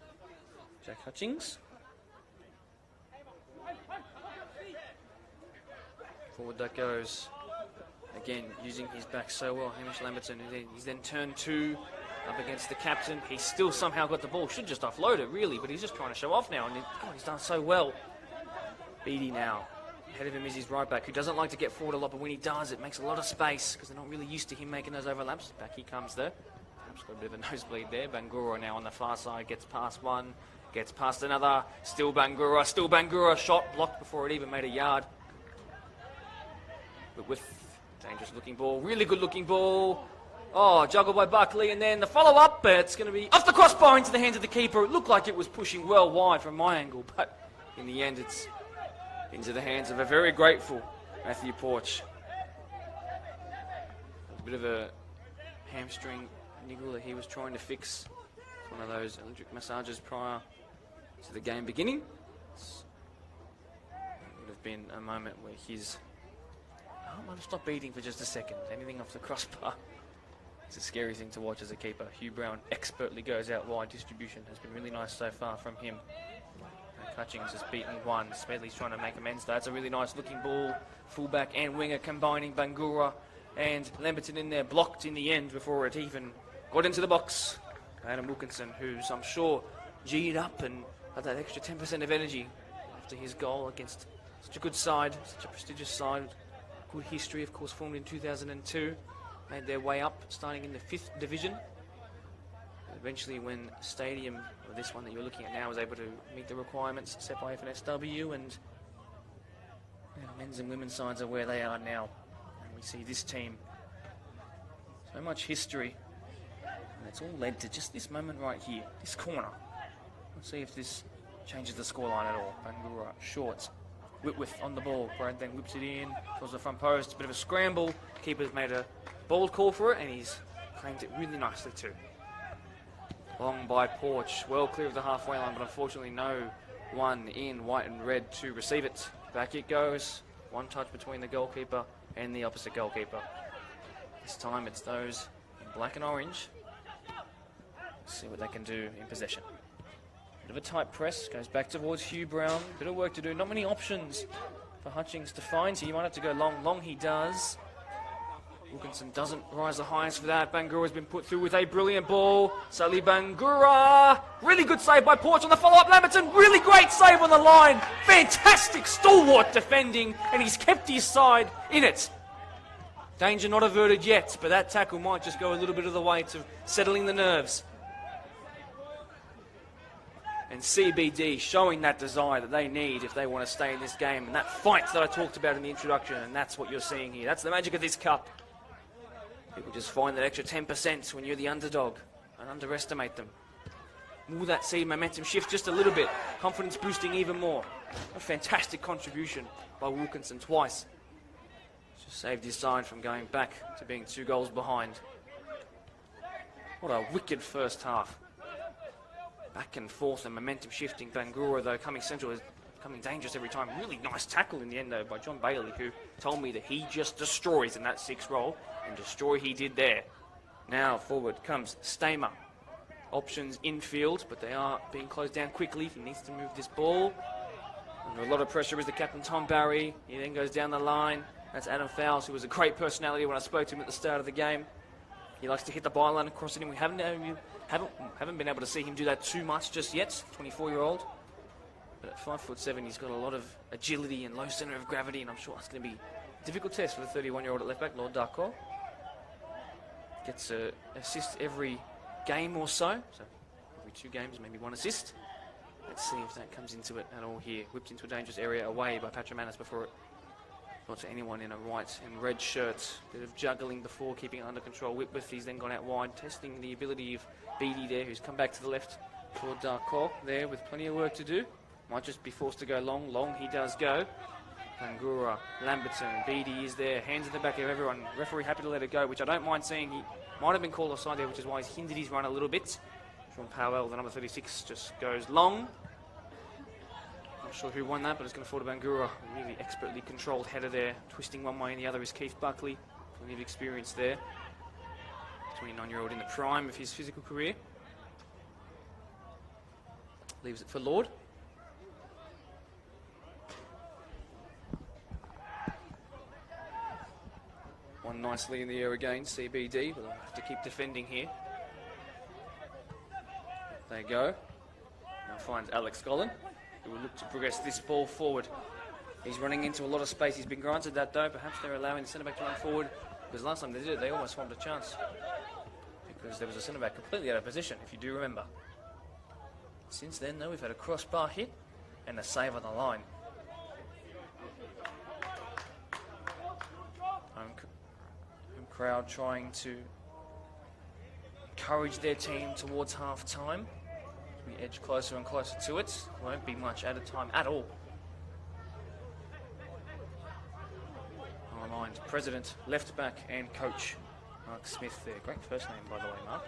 S1: Jack Hutchings. Forward that goes. Again, using his back so well, Hamish Lamberton. He's then turned 2 up against the captain. He's still somehow got the ball. Should just offload it, really, but he's just trying to show off now. And he's done so well. Beattie now. Ahead of him is his right back, who doesn't like to get forward a lot, but when he does, it makes a lot of space because they're not really used to him making those overlaps. Back he comes there. Perhaps got a bit of a nosebleed there. Bangura now on the far side, gets past one, gets past another. Still Bangura. Shot blocked before it even made a yard. But with dangerous looking ball, really good looking ball. Oh, juggled by Buckley, and then the follow-up, it's going to be off the crossbar into the hands of the keeper. It looked like it was pushing well wide from my angle, but in the end it's into the hands of a very grateful Matthew Porch. A bit of a hamstring niggle that he was trying to fix. It's one of those electric massages prior to the game beginning. It would have been a moment where his heart might have stopped beating for just a second. Anything off the crossbar. It's a scary thing to watch as a keeper. Hugh Brown expertly goes out wide. Distribution has been really nice so far from him. Hutchings has beaten one. Smedley's trying to make amends. That's a really nice looking ball. Fullback and winger combining. Bangura and Lamberton in there, blocked in the end before it even got into the box. Adam Wilkinson, who's I'm sure G'd up and had that extra 10% of energy after his goal against such a good side, such a prestigious side. Good history, of course, formed in 2002. Made their way up, starting in the 5th division. Eventually, when Stadium, or this one that you're looking at now, was able to meet the requirements set by FNSW, and men's and women's sides are where they are now. And we see this team. So much history. And it's all led to just this moment right here, this corner. Let's see if this changes the scoreline at all. Bangura short. Whitworth on the ball. Brad then whips it in towards the front post. A bit of a scramble. Keeper's made a bold call for it, and he's claimed it really nicely too. Long by Porch, well clear of the halfway line, but unfortunately no one in white and red to receive it. Back it goes. One touch between the goalkeeper and the opposite goalkeeper. This time it's those in black and orange. Let's see what they can do in possession. Bit of a tight press, goes back towards Hugh Brown. Bit of work to do, not many options for Hutchings to find, so you might have to go long. Long he does. Wilkinson doesn't rise the highest for that. Bangura has been put through with a brilliant ball. Sally Bangura. Really good save by Porch on the follow-up. Lamberton, really great save on the line. Fantastic stalwart defending, and he's kept his side in it. Danger not averted yet, but that tackle might just go a little bit of the way to settling the nerves. And CBD showing that desire that they need if they want to stay in this game, and that fight that I talked about in the introduction, and that's what you're seeing here. That's the magic of this cup. People just find that extra 10% when you're the underdog and underestimate them. Will that see momentum shift just a little bit? Confidence boosting even more. A fantastic contribution by Wilkinson twice. Just saved his side from going back to being 2 goals behind. What a wicked first half. Back and forth and momentum shifting. Bangura, though, coming central, is becoming dangerous every time. Really nice tackle in the end, though, by John Bailey, who told me that he just destroys in that 6 role, and destroy he did there. Now forward comes Stamer. Options infield, but they are being closed down quickly. He needs to move this ball. Under a lot of pressure is the captain, Tom Barry. He then goes down the line. That's Adam Fowles, who was a great personality when I spoke to him at the start of the game. He likes to hit the byline and cross it in. We haven't been able to see him do that too much just yet, 24-year-old. But at 5'7", he's got a lot of agility and low centre of gravity, and I'm sure it's going to be a difficult test for the 31-year-old at left-back, Lord Darko. Gets an assist every game or so. So every 2 games, maybe 1 assist. Let's see if that comes into it at all here. Whipped into a dangerous area away by Patrimanis before it got to anyone in a white and red shirt. Bit of juggling before, keeping it under control. Whitworth, he's then gone out wide, testing the ability of Beattie there, who's come back to the left for Darko there with plenty of work to do. Might just be forced to go long. Long he does go. Bangura, Lamberton, Beattie is there. Hands in the back of everyone. Referee happy to let it go, which I don't mind seeing. He might have been called offside there, which is why he's hindered his run a little bit. Sean Powell, the number 36, just goes long. Not sure who won that, but it's going to fall to Bangura. Really expertly controlled header there. Twisting one way and the other is Keith Buckley. Plenty of experience there. 29-year-old in the prime of his physical career. Leaves it for Lord. One nicely in the air again, CBD, but they'll have to keep defending here. They go. Now finds Alex Gollan, who will look to progress this ball forward. He's running into a lot of space. He's been granted that though. Perhaps they're allowing the centre-back to run forward, because last time they did it, they almost formed a chance. Because there was a centre-back completely out of position, if you do remember. Since then, though, we've had a crossbar hit and a save on the line. Home crowd trying to encourage their team towards half-time. We edge closer and closer to it. Won't be much added time at all. Our lines, president, left back and coach Mark Smith there. Great first name, by the way, Mark.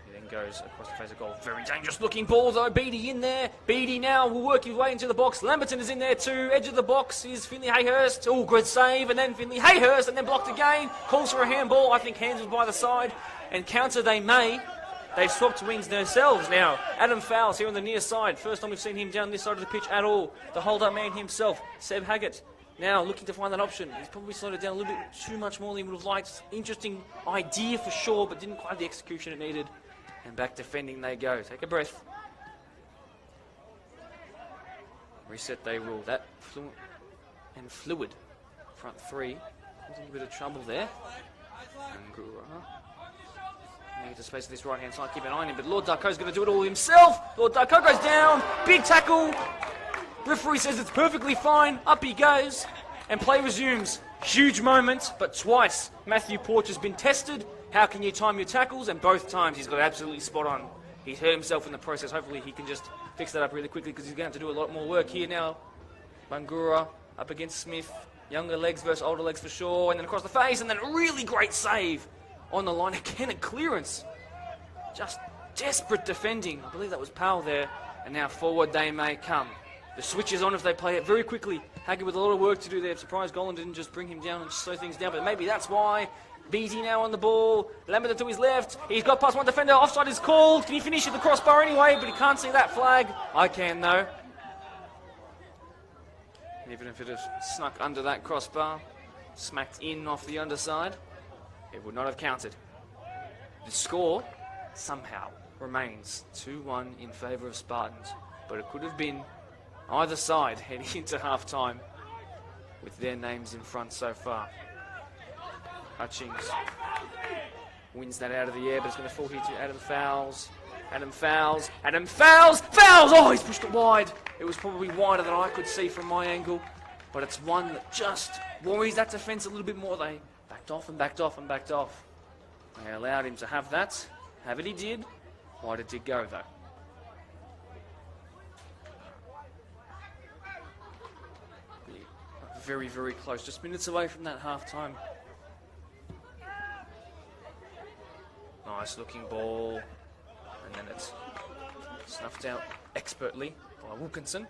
S1: He then goes across the face of goal. Very dangerous looking ball though. Beattie in there. Beattie now will work his way into the box. Lamberton is in there too. Edge of the box is Finley Hayhurst. Oh, good save. And then Finley Hayhurst and then blocked again. Calls for a handball. I think hands was by the side. And counter they may. They've swapped wings themselves now. Adam Fowles here on the near side. First time we've seen him down this side of the pitch at all. The hold-up man himself, Seb Haggett. Now looking to find that option. He's probably slowed it down a little bit too much more than he would have liked. Interesting idea for sure, but didn't quite have the execution it needed. And back defending they go. Take a breath. Reset they will. That fluid front three. Causing a bit of trouble there. And need to space this right hand side. Keep an eye on him, but Lord Darko's going to do it all himself. Lord Darko goes down. Big tackle. Referee says it's perfectly fine. Up he goes. And play resumes. Huge moment, but twice Matthew Porch has been tested. How can you time your tackles? And both times he's got absolutely spot on. He's hurt himself in the process. Hopefully he can just fix that up really quickly, because he's going to have to do a lot more work here now. Bangura up against Smith. Younger legs versus older legs for sure. And then across the face, and then a really great save on the line. Again, a clearance. Just desperate defending. I believe that was Powell there. And now forward they may come. The switch is on if they play it very quickly. Haggard with a lot of work to do there. Surprised Gollan didn't just bring him down and slow things down, but maybe that's why. Beattie now on the ball. Lamberton to his left. He's got past one defender. Offside is called. Can he finish at the crossbar anyway? But he can't see that flag. I can though. Even if it had snuck under that crossbar, smacked in off the underside, it would not have counted. The score somehow remains 2-1 in favour of Spartans, but it could have been either side heading into half-time with their names in front so far. Hutchings wins that out of the air, but it's going to fall here to Adam Fowles. Adam Fowles. Adam Fowles! Fowles! Oh, he's pushed it wide. It was probably wider than I could see from my angle, but it's one that just worries that defence a little bit more. They backed off and backed off and backed off. They allowed him to have that. Have it he did. Wide it did go, though. Very, very close. Just minutes away from that half-time. Nice looking ball. And then it's snuffed out expertly by Wilkinson.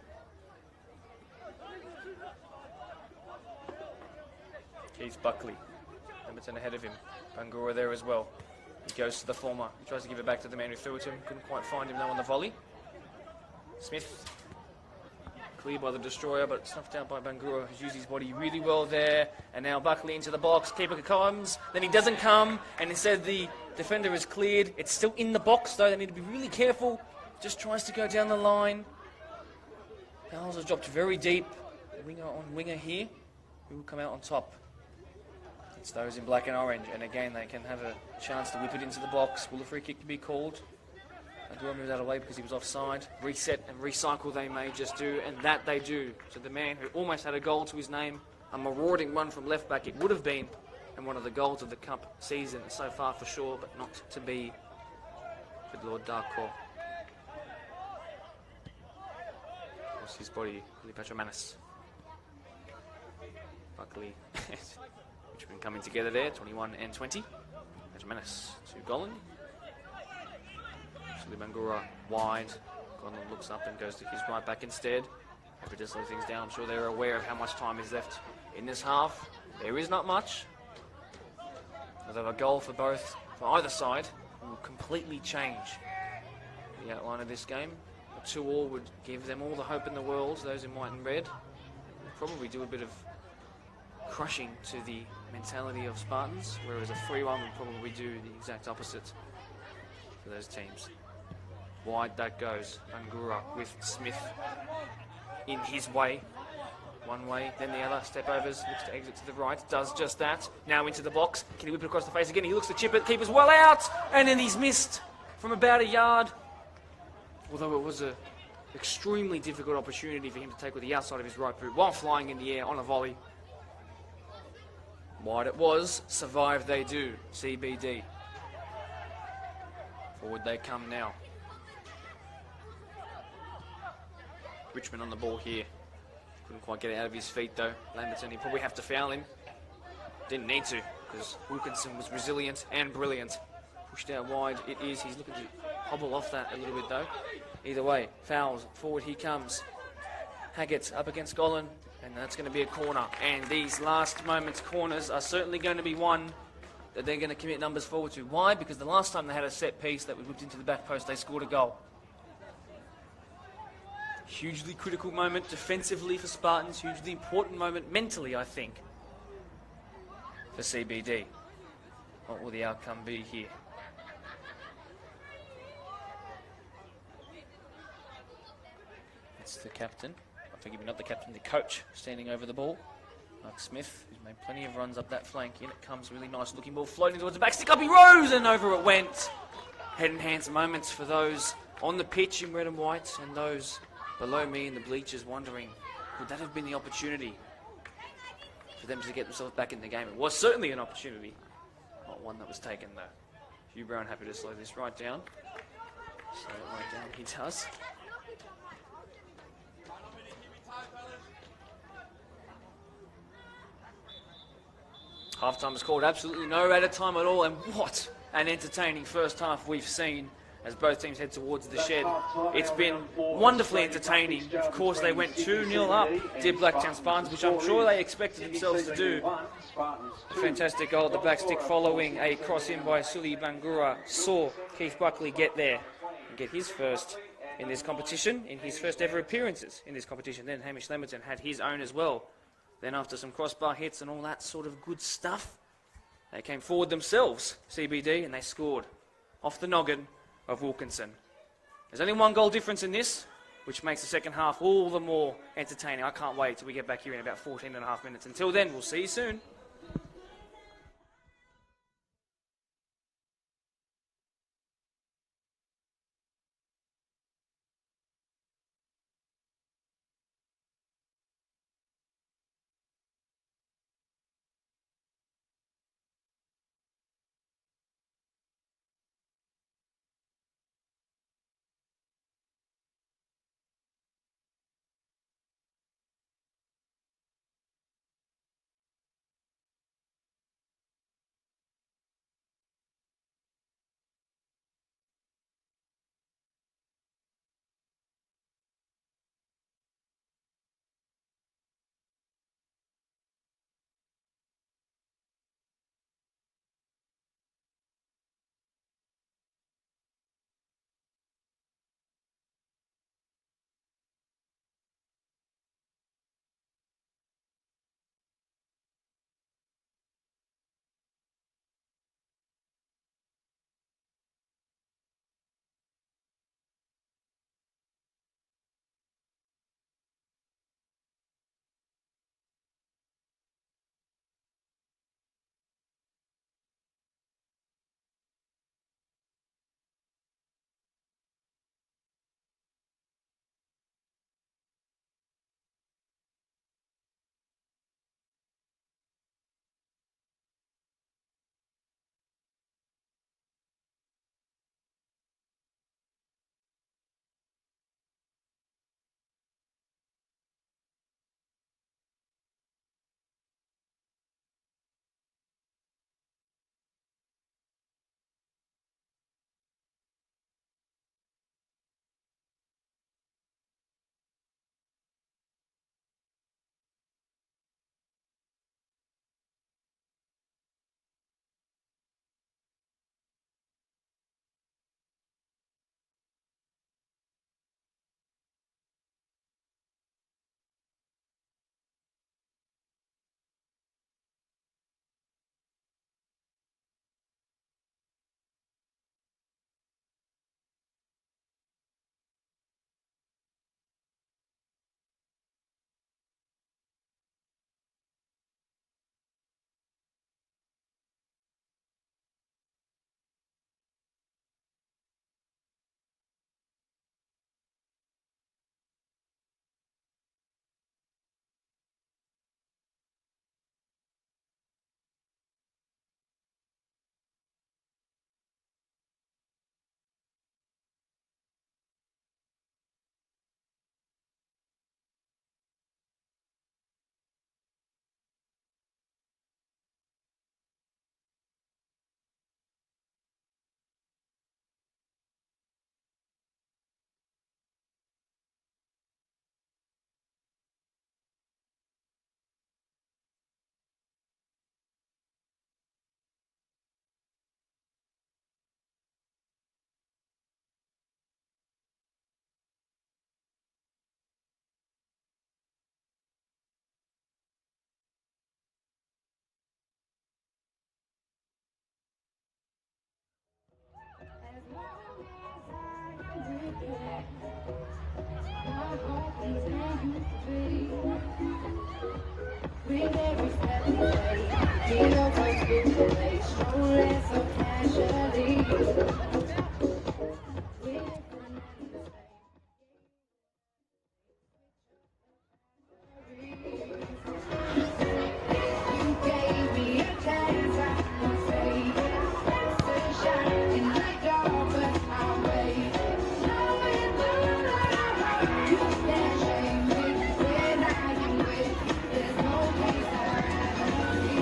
S1: Keith Buckley. Lamberton ahead of him. Bangura there as well. He goes to the former. He tries to give it back to the man who threw it to him. Couldn't quite find him though on the volley. Smith. Clear by the destroyer, but snuffed out by Bangura, who's used his body really well there. And now Buckley into the box. Keeper comes. Then he doesn't come. And instead the defender is cleared. It's still in the box though. They need to be really careful. Just tries to go down the line. Powell's has dropped very deep. Winger on winger here. Who will come out on top? It's those in black and orange. And again, they can have a chance to whip it into the box. Will the free kick be called? Bangura moved that away because he was offside. Reset and recycle they may just do, and that they do. So the man who almost had a goal to his name, a marauding one from left back, it would have been, and one of the goals of the Cup season so far for sure, but not to be for Lord Darko. Lost his body, Patromanis. Buckley, which have been coming together there, 21 and 20. Patromanis to Gollan. Bangura wide. Gollan looks up and goes to his right back instead. Happy to slow things down. I'm sure they're aware of how much time is left in this half. There is not much. Although a goal for either side will completely change the outline of this game. A 2-2 would give them all the hope in the world, those in white and red. Probably do a bit of crushing to the mentality of Spartans, whereas a 3-1 would probably do the exact opposite for those teams. Wide that goes. Bangura with Smith in his way. One way, then the other. Step overs, looks to exit to the right, does just that. Now into the box. Can he whip it across the face again? He looks to chip it. Keeper's well out, and then he's missed from about a yard. Although it was an extremely difficult opportunity for him to take with the outside of his right boot while flying in the air on a volley. Wide it was. Survive they do. CBD. Forward they come now. Richmond on the ball here. Couldn't quite get it out of his feet though. Lamberton, he probably have to foul him. Didn't need to, because Wilkinson was resilient and brilliant. Pushed out wide, it is. He's looking to hobble off that a little bit though. Either way, fouls. Forward he comes. Haggett up against Golan, and that's going to be a corner. And these last moments corners are certainly going to be one that they're going to commit numbers forward to. Why? Because the last time they had a set piece that was whipped into the back post, they scored a goal. Hugely critical moment defensively for Spartans, hugely important moment mentally, I think, for CBD. What will the outcome be here? It's the captain, forgive me, not the captain, the coach, standing over the ball. Mark Smith, who's made plenty of runs up that flank. In it comes, really nice looking ball, floating towards the back, stick up, he rose, and over it went. Head and hands moments for those on the pitch in red and white, and those below me in the bleachers wondering, would that have been the opportunity for them to get themselves back in the game? It was certainly an opportunity, not one that was taken though. Hugh Brown happy to slow this right down. Slow it right down, he does. Half-time is called, absolutely no added time at all, and what an entertaining first half we've seen as both teams head towards the shed. It's been wonderfully entertaining. Of course, they went 2-0 up, did Blacktown Spartans, which I'm sure they expected themselves to do. A fantastic goal at the back stick following a cross in by Suli Bangura saw Keith Buckley get there and get his first in this competition, in his first ever appearances in this competition. Then Hamish Lamberton had his own as well. Then after some crossbar hits and all that sort of good stuff, they came forward themselves, CBD, and they scored off the noggin of Wilkinson. There's only one goal difference in this, which makes the second half all the more entertaining. I can't wait till we get back here in about 14 and a half minutes. Until then, we'll see you soon.
S3: With every step we take, hero comes through the place, strolling so casually. With every you gave me a chance, I must say it. Sunshine in the dark, but I'll wait. Knowing that you can't shame me when I am with you. There's no place I'd rather be.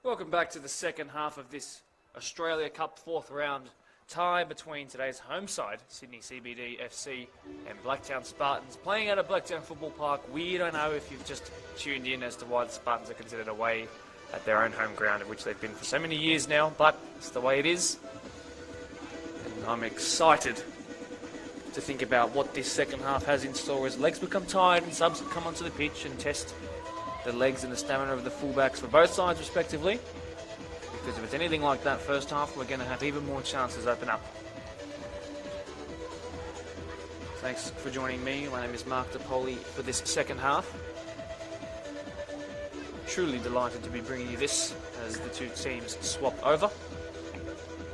S1: Welcome back to the second half of this Australia Cup fourth round tie between today's home side, Sydney CBD FC, and Blacktown Spartans, playing at a Blacktown football park. We don't know if you've just tuned in as to why the Spartans are considered away at their own home ground, of which they've been for so many years now, but it's the way it is. And I'm excited to think about what this second half has in store as legs become tired and subs come onto the pitch and test the legs and the stamina of the fullbacks for both sides respectively. Because if it's anything like that first half, we're going to have even more chances open up. Thanks for joining me. My name is Mark DePoli for this second half. Truly delighted to be bringing you this as the two teams swap over.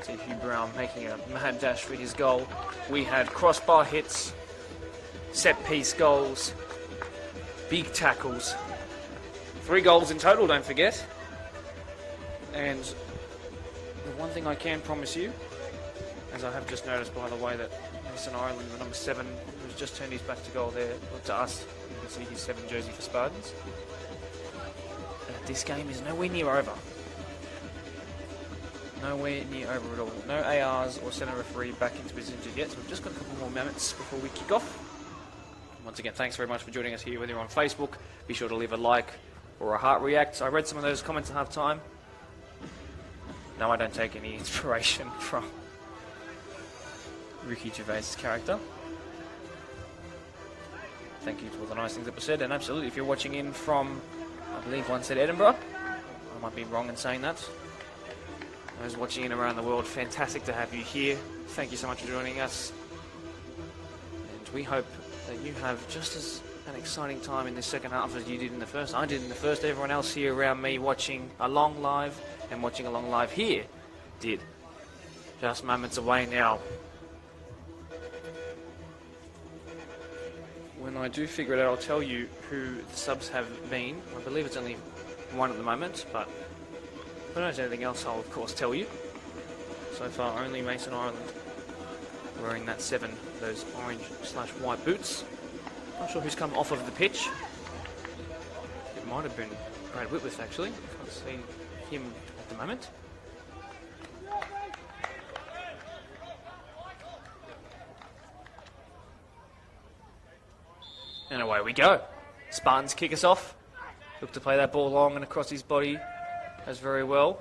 S1: See Hugh Brown making a mad dash for his goal. We had crossbar hits, set piece goals, big tackles. 3 goals in total, don't forget. And the one thing I can promise you, as I have just noticed by the way that Mason Ireland, the number 7, who's just turned his back to goal there, look to us, you can see his 7 jersey for Spartans. This game is nowhere near over. Nowhere near over at all. No ARs or centre referee back into his injured yet, so we've just got a couple more minutes before we kick off. Once again, thanks very much for joining us here, whether you're on Facebook. Be sure to leave a like or a heart react. I read some of those comments at half time. No, I don't take any inspiration from Ricky Gervais' character. Thank you to all the nice things that were said, and absolutely, if you're watching in from, I believe one said Edinburgh, I might be wrong in saying that. Those watching in around the world, fantastic to have you here. Thank you so much for joining us. And we hope that you have just as an exciting time in this second half as you did in the first. I did in the first. Everyone else here around me watching along live and watching along live here did. Just moments away now. When I do figure it out, I'll tell you who the subs have been. I believe it's only one at the moment, but if I don't know anything else, I'll of course tell you. So far, only Mason Ireland wearing that 7, those orange/white boots. Not sure who's come off of the pitch. It might have been Brad Whitworth, actually. Can't see him at the moment. And away we go. Spartans kick us off. Look to play that ball long and across his body as very well.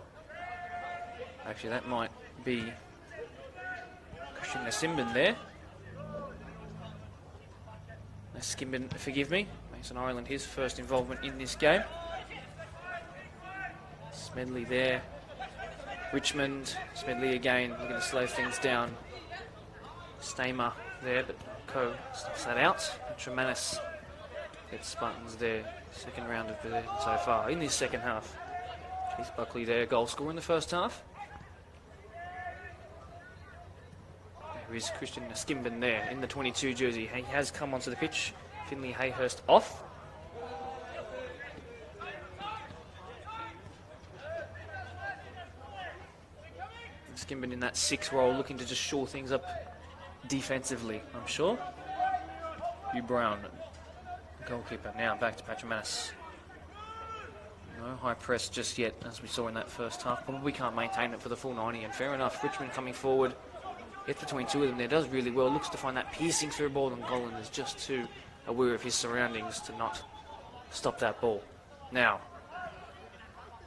S1: Actually, that might be Christian Nasimbin there. Nasimbin, forgive me. Mason Ireland, his first involvement in this game. Smedley there. Richmond. Smedley again, looking to slow things down. Stamer there, but Co stuffs that out. Tremanis gets Spartans there. Second round of possession so far in this second half. Keith Buckley there, goal scorer in the first half. There is Christian Nasimbin there in the 22 jersey. He has come onto the pitch. Finley Hayhurst off. Nasimbin in that 6 role, looking to just shore things up defensively, I'm sure. Hugh Brown, goalkeeper, now back to Patrimanis. No high press just yet, as we saw in that first half. Probably can't maintain it for the full 90, and fair enough. Richmond coming forward, gets between 2 of them there, does really well. Looks to find that piercing through ball, and Golan is just too aware of his surroundings to not stop that ball. Now,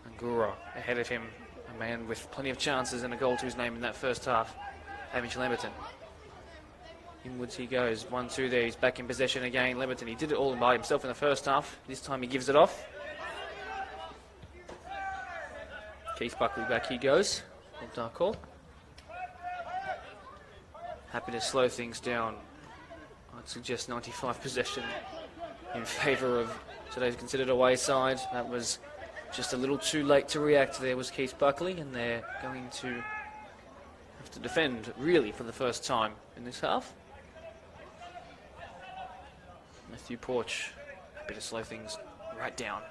S1: Angura ahead of him, a man with plenty of chances and a goal to his name in that first half, Hamish Lamberton. Inwards he goes, 1-2 there, he's back in possession again. Lamberton, he did it all by himself in the first half. This time he gives it off. Keith Buckley back he goes. Dark call. Happy to slow things down. I'd suggest 95 possession in favour of today's considered away side. That was just a little too late to react. There was Keith Buckley, and they're going to have to defend really for the first time in this half. Matthew Porch, happy to slow things right down.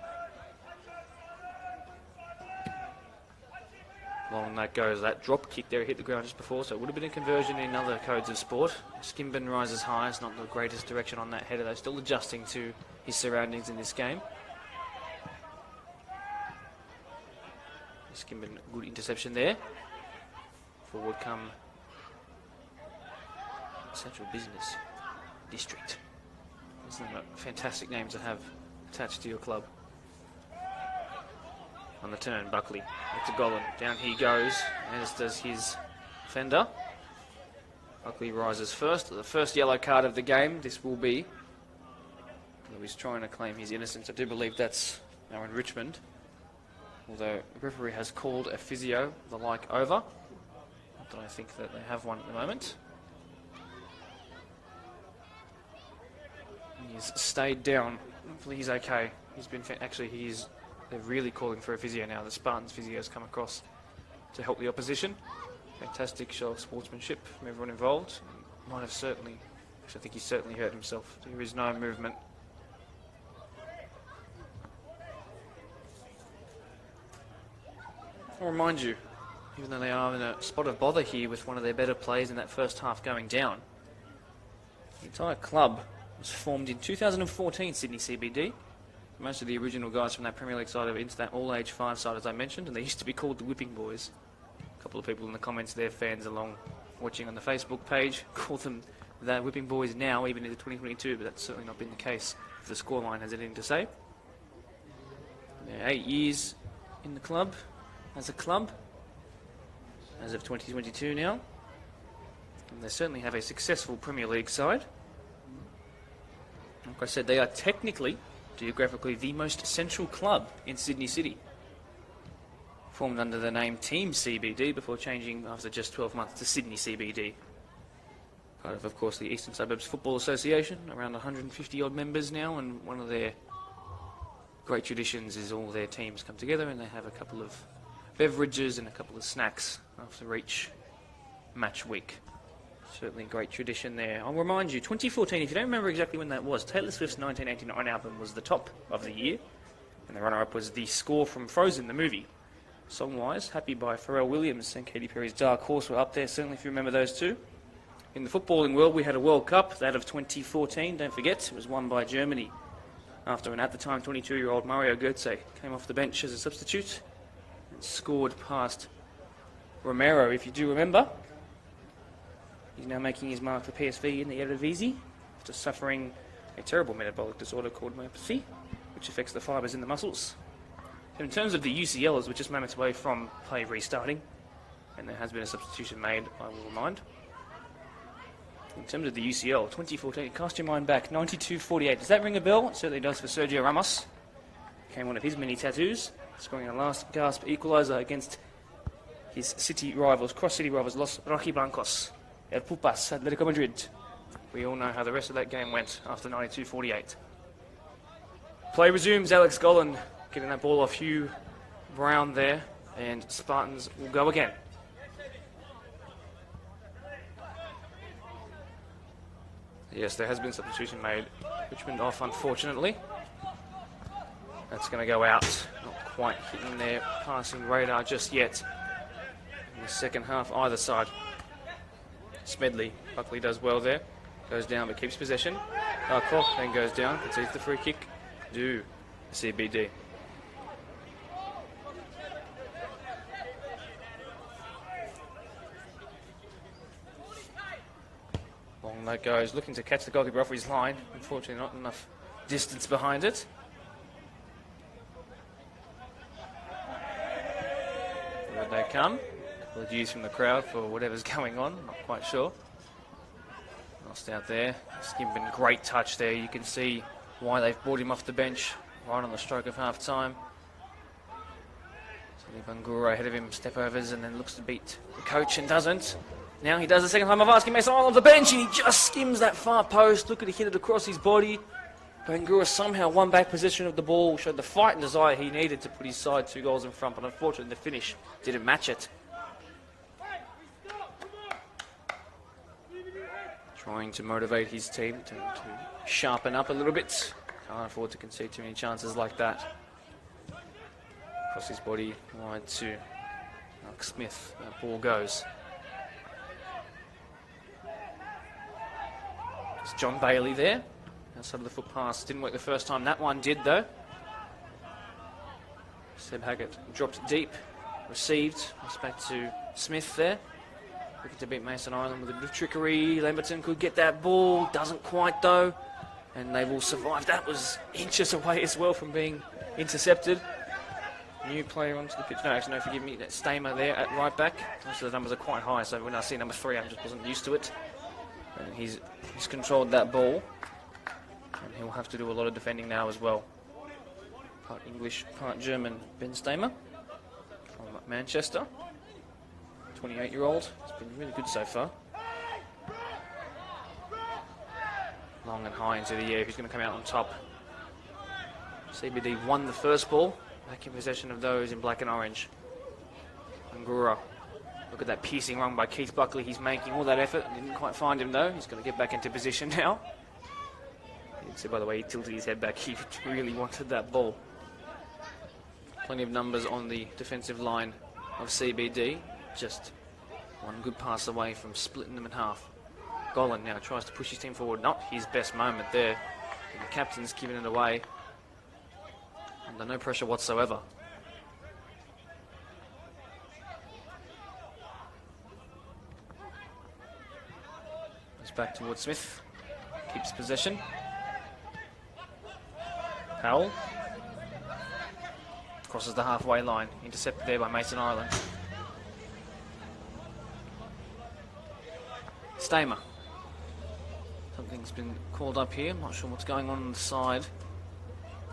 S1: Long that goes, that drop kick there hit the ground just before, so it would have been a conversion in other codes of sport. Skimbin rises high, it's not the greatest direction on that header, though still adjusting to his surroundings in this game. Skimmed good interception there. Forward come Central Business District. Isn't that a fantastic name to have attached to your club? On the turn, Buckley to Golan. Down he goes, as does his defender. Buckley rises first. The first yellow card of the game. This will be. He's trying to claim his innocence. I do believe that's Aaron Richmond. Although the referee has called a physio, the like, over. Not that I think that they have one at the moment. He's stayed down. Hopefully he's okay. He's been they're really calling for a physio now. The Spartans physio has come across to help the opposition. Fantastic show of sportsmanship from everyone involved. Might have certainly, I think he certainly hurt himself. There is no movement. I'll remind you, even though they are in a spot of bother here with one of their better plays in that first half going down, the entire club was formed in 2014, Sydney CBD. Most of the original guys from that Premier League side are into that all-age 5 side, as I mentioned, and they used to be called the Whipping Boys. A couple of people in the comments there, fans along watching on the Facebook page, call them the Whipping Boys now, even into 2022, but that's certainly not been the case if the scoreline has anything to say. They're 8 years in the club, as a club, as of 2022 now. And they certainly have a successful Premier League side. Like I said, they are technically, geographically, the most central club in Sydney City. Formed under the name Team CBD before changing after just 12 months to Sydney CBD. Part of course, the Eastern Suburbs Football Association, around 150 odd members now, and one of their great traditions is all their teams come together and they have a couple of beverages and a couple of snacks after each match week. Certainly a great tradition there. I'll remind you, 2014, if you don't remember exactly when that was, Taylor Swift's 1989 album was the top of the year, and the runner-up was the score from Frozen, the movie. Song-wise, Happy by Pharrell Williams and Katy Perry's Dark Horse were up there, certainly if you remember those two. In the footballing world, we had a World Cup, that of 2014, don't forget, it was won by Germany. After an, at the time, 22-year-old Mario Götze came off the bench as a substitute and scored past Romero, if you do remember. He's now making his mark for PSV in the Eredivisie after suffering a terrible metabolic disorder called myopathy, which affects the fibres in the muscles. In terms of the UCLs, we're just moments away from play restarting, and there has been a substitution made, I will remind. In terms of the UCL, 2014, cast your mind back, 92-48. Does that ring a bell? It certainly does for Sergio Ramos. Became one of his many tattoos, scoring a last gasp equaliser against his city rivals, cross-city rivals, Los Rojiblancos, El Pupas, Atletico Madrid. We all know how the rest of that game went after 92-48. Play resumes, Alex Golan getting that ball off Hugh Brown there, and Spartans will go again. Yes, there has been substitution made. Richmond off, unfortunately. That's going to go out. Not quite hitting their passing radar just yet. In the second half, either side. Smedley, Buckley does well there. Goes down but keeps possession. Koch then goes down, concedes the free kick. Do CBD. Long that goes, looking to catch the goalkeeper off his line. Unfortunately, not enough distance behind it. Where'd they come? Apologies from the crowd for whatever's going on, not quite sure. Lost out there. Skimmed, great touch there. You can see why they've brought him off the bench right on the stroke of half time. So Bangura ahead of him, step overs, and then looks to beat the coach and doesn't. Now he does the second time of asking, makes all of the bench, and he just skims that far post. Look at it, hit it across his body. Bangura somehow won back possession of the ball, showed the fight and desire he needed to put his side 2 goals in front, but unfortunately the finish didn't match it. Trying to motivate his team to sharpen up a little bit. Can't afford to concede too many chances like that. Across his body, wide to Mark Smith. That ball goes. It's John Bailey there. Outside of the foot pass. Didn't work the first time. That one did, though. Seb Haggett dropped deep. received. It's back to Smith there. Looking to beat Mason Ireland with a bit of trickery. Lamberton could get that ball. Doesn't quite though. And they will survive. That was inches away as well from being intercepted. New player onto the pitch. No, actually, no, forgive me. That's Stamer there at right back. Also, the numbers are quite high, so when I see number 3, I just wasn't used to it. And he's controlled that ball. And he'll have to do a lot of defending now as well. Part English, part German, Ben Stamer from Manchester. 28-year-old. It's been really good so far. Long and high into the air. Who's going to come out on top? CBD won the first ball. Back in possession of those in black and orange. Bangura. Look at that piercing run by Keith Buckley. He's making all that effort. Didn't quite find him though. He's going to get back into position now. You can see by the way he tilted his head back. He really wanted that ball. Plenty of numbers on the defensive line of CBD. Just one good pass away from splitting them in half. Golan now tries to push his team forward. Not his best moment there. And the captain's giving it away. Under no pressure whatsoever. Goes back towards Smith. Keeps possession. Powell. Crosses the halfway line. Intercepted there by Mason Ireland. Stamer. Something's been called up here. I'm not sure what's going on the side.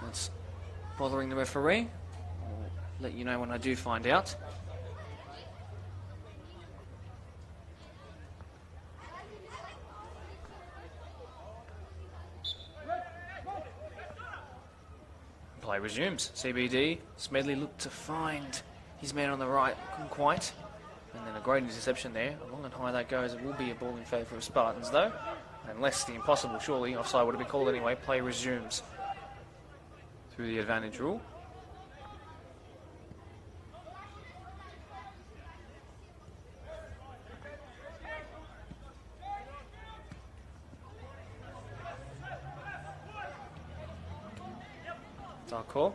S1: That's bothering the referee. I'll let you know when I do find out. Play resumes. CBD. Smedley looked to find his man on the right. Couldn't quite. And then a great interception there. Long and high that goes. It will be a ball in favour of Spartans though. Unless the impossible, surely, offside would have been called anyway. Play resumes through the advantage rule. Dark call.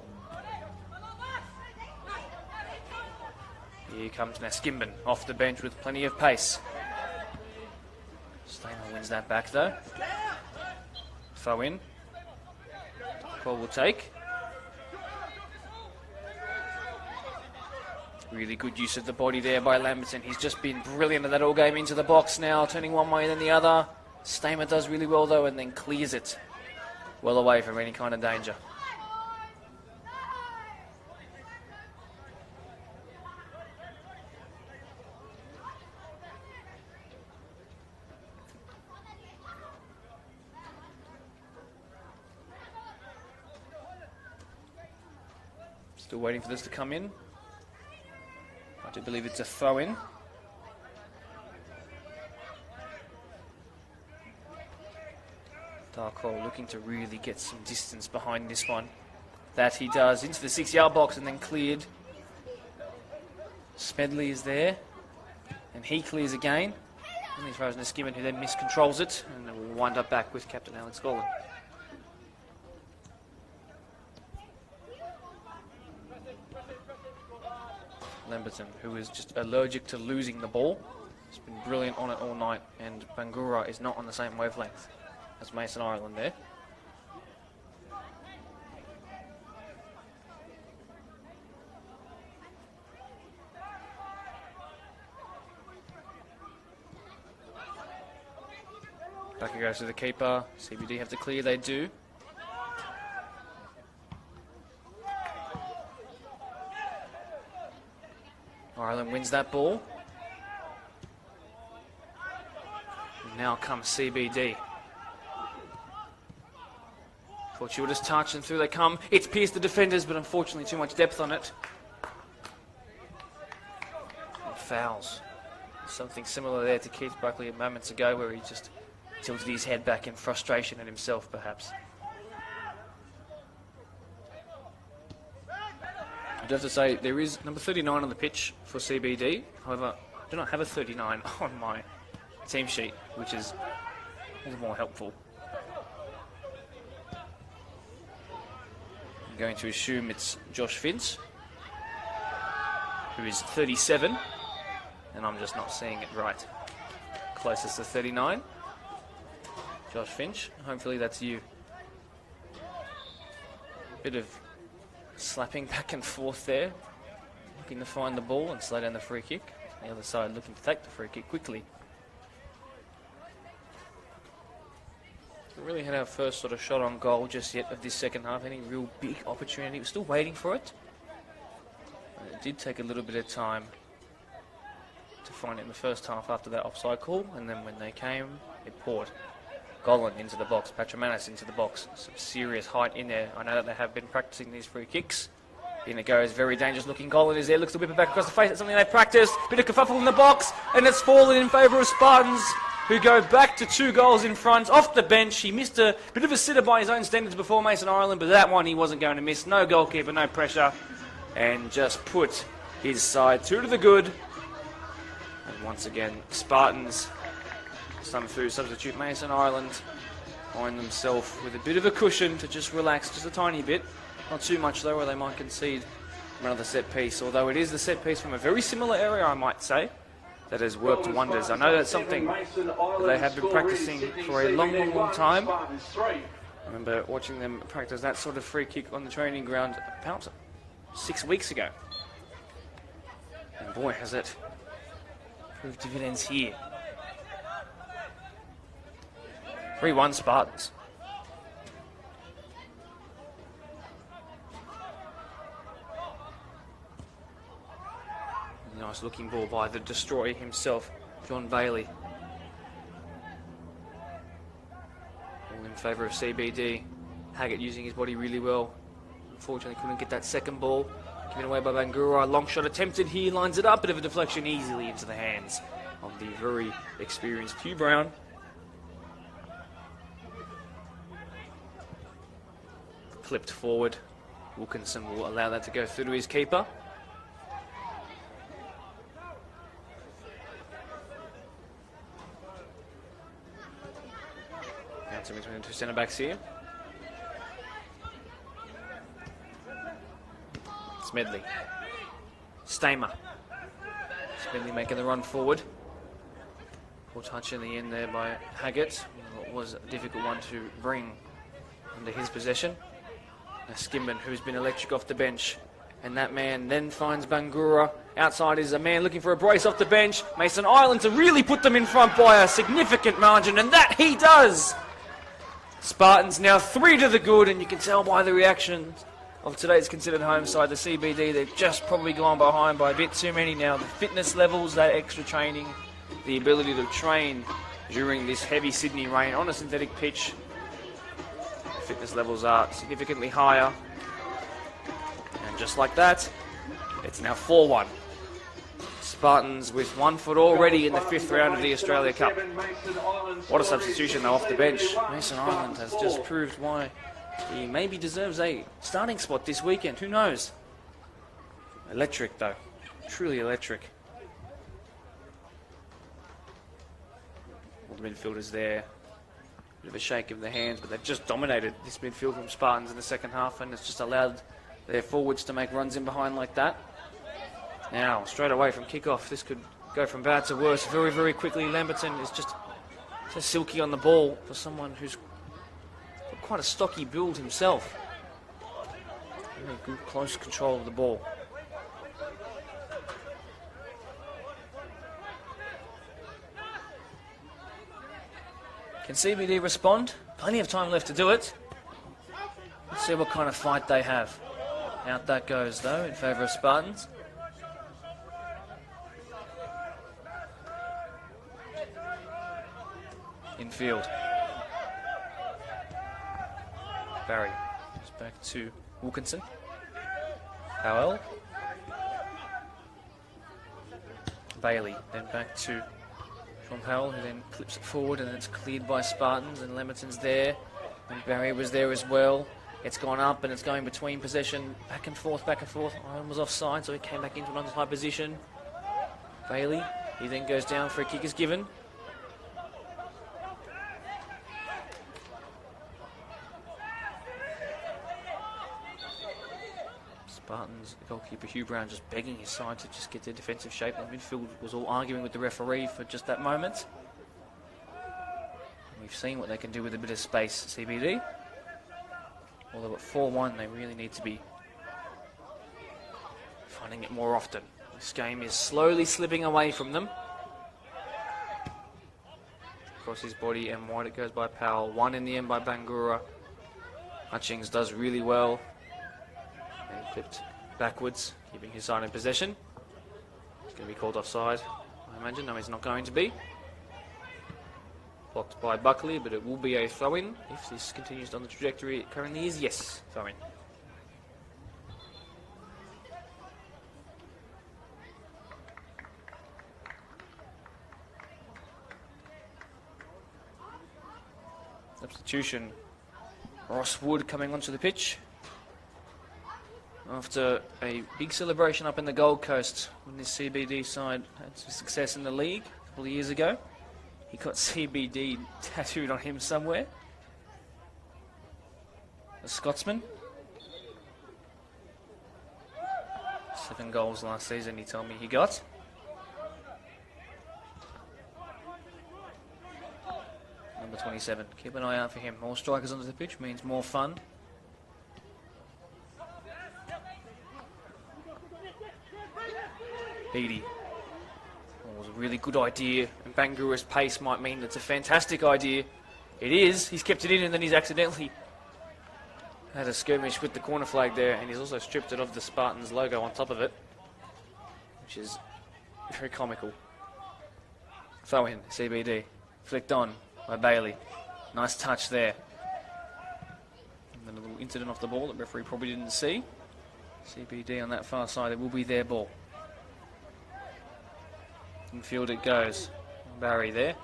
S1: Here comes Naskimban off the bench with plenty of pace. Stamer wins that back though. Throw in. Call will take. Really good use of the body there by Lamberton. He's just been brilliant at that all game into the box now, turning one way then the other. Stamer does really well though and then clears it well away from any kind of danger. Still waiting for this to come in. I do believe it's a throw-in. Darko looking to really get some distance behind this one. That he does into the 6-yard box and then cleared. Smedley is there. And he clears again. And he throws Naskimban who then miscontrols it. And then we'll wind up back with Captain Alex Golan. Lamberton, who is just allergic to losing the ball. He's been brilliant on it all night, and Bangura is not on the same wavelength as Mason Ireland there. Back it goes to the keeper. CBD have to clear, they do. Ireland wins that ball. And now comes CBD. Fortuitous touch and through they come. It's pierced the defenders, but unfortunately too much depth on it. And fouls. Something similar there to Keith Buckley moments ago where he just tilted his head back in frustration at himself perhaps. I do have to say, there is number 39 on the pitch for CBD. However, I do not have a 39 on my team sheet, which is all the more helpful. I'm going to assume it's Josh Finch. who is 37, and I'm just not seeing it right. Closest to 39. Josh Finch, hopefully that's you. Bit of slapping back and forth there, looking to find the ball and slow down the free kick. The other side looking to take the free kick quickly. We really had our first sort of shot on goal just yet of this second half. Any real big opportunity. We're still waiting for it. It did take a little bit of time to find it in the first half after that offside call, and then when they came, it poured. Golan into the box, Patramanis into the box. Some serious height in there. I know that they have been practicing these free kicks. In it goes, very dangerous looking. Golan is there, looks to whip it back across the face. It's something they practiced. Bit of kerfuffle in the box, and it's fallen in favour of Spartans, who go back to 2 goals in front. Off the bench, he missed a bit of a sitter by his own standards before Mason Ireland, but that one he wasn't going to miss. No goalkeeper, no pressure, and just put his side through to the good. And once again, Spartans, some through substitute Mason Ireland, find themselves with a bit of a cushion to just relax just a tiny bit. Not too much though, or they might concede another set piece, although it is the set piece from a very similar area, I might say, that has worked wonders. I know that's something that they have been practicing for a long, long, long time. I remember watching them practice that sort of free kick on the training ground about 6 weeks ago. And boy, has it proved dividends here. 3-1 Spartans. Nice looking ball by the destroyer himself, John Bailey. All in favour of CBD. Haggett using his body really well. Unfortunately couldn't get that second ball. Given away by Bangura. Long shot attempted here, lines it up. Bit of a deflection easily into the hands of the very experienced Hugh Brown. Flipped forward. Wilkinson will allow that to go through to his keeper. Bouncing between the 2 centre backs here. Smedley. Stamer. Smedley making the run forward. Poor touch in the end there by Haggett. It was a difficult one to bring under his possession. Now Skimban, who's been electric off the bench. And that man then finds Bangura. Outside is a man looking for a brace off the bench. Mason Ireland to really put them in front by a significant margin, and that he does! Spartans now 3 to the good, and you can tell by the reactions of today's considered home side, the CBD, they've just probably gone behind by a bit too many now. The fitness levels, that extra training, the ability to train during this heavy Sydney rain on a synthetic pitch, fitness levels are significantly higher. And just like that, it's now 4-1. Spartans with 1 foot already in the 5th round of the Australia Cup. What a substitution though off the bench. Mason Ireland has just proved why he maybe deserves a starting spot this weekend. Who knows? Electric though. Truly electric. All the midfielders there. Bit of a shake of the hands, but they've just dominated this midfield from Spartans in the second half, and it's just allowed their forwards to make runs in behind like that. Now, straight away from kickoff, this could go from bad to worse very, very quickly. Lamberton is just so silky on the ball for someone who's got quite a stocky build himself. Very good, close control of the ball. Can CBD respond? Plenty of time left to do it. Let's see what kind of fight they have. Out that goes, though, in favour of Spartans. Infield. Barry. Just back to Wilkinson. Powell. Bailey. Then back to Sean Powell, who then clips it forward, and it's cleared by Spartans, and Lemmerton's there. And Barry was there as well. It's gone up, and it's going between possession. Back and forth, back and forth. Iron was offside, so he came back into an onside position. Bailey. He then goes down for a kick is given. Spartans goalkeeper Hugh Brown just begging his side to just get their defensive shape. The midfield was all arguing with the referee for just that moment. And we've seen what they can do with a bit of space, CBD. Although at 4-1, they really need to be finding it more often. This game is slowly slipping away from them. Across his body and wide it goes by Powell. One in the end by Bangura. Hutchings does really well. And clipped backwards, keeping his side in possession. He's going to be called offside, I imagine. No, he's not going to be. Blocked by Buckley, but it will be a throw-in. If this continues on the trajectory it currently is, yes, throw-in. Substitution. Ross Wood coming onto the pitch. After a big celebration up in the Gold Coast when this CBD side had some success in the league a couple of years ago. He got CBD tattooed on him somewhere. The Scotsman. 7 goals last season, he told me he got. Number 27. Keep an eye out for him. More strikers onto the pitch means more fun. Beattie. It was a really good idea, and Bangura's pace might mean it's a fantastic idea. It is. He's kept it in, and then he's accidentally had a skirmish with the corner flag there, and he's also stripped it of the Spartans logo on top of it, which is very comical. Throw in, CBD. Flicked on by Bailey. Nice touch there. And then a little incident off the ball that referee probably didn't see. CBD on that far side, it will be their ball. Infield it goes. Barry there.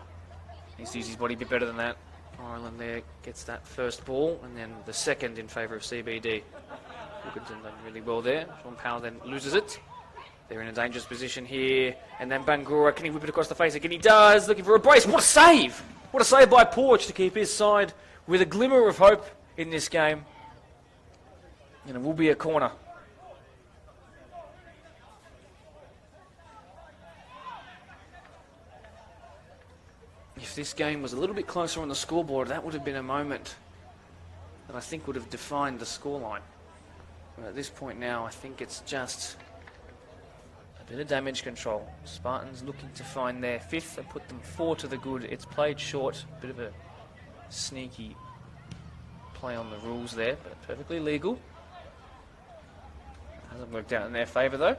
S1: Needs to use his body a bit better than that. Ireland there gets that first ball, and then the second in favour of CBD. Wilkinson done really well there. Sean Powell then loses it. They're in a dangerous position here. And then Bangura, can he whip it across the face again? He does, looking for a brace. What a save! What a save by Porch to keep his side with a glimmer of hope in this game. And it will be a corner. If this game was a little bit closer on the scoreboard, that would have been a moment that I think would have defined the scoreline. But at this point now, I think it's just a bit of damage control. Spartans looking to find their 5th and put them 4 to the good. It's played short, a bit of a sneaky play on the rules there, but perfectly legal. Hasn't worked out in their favour though.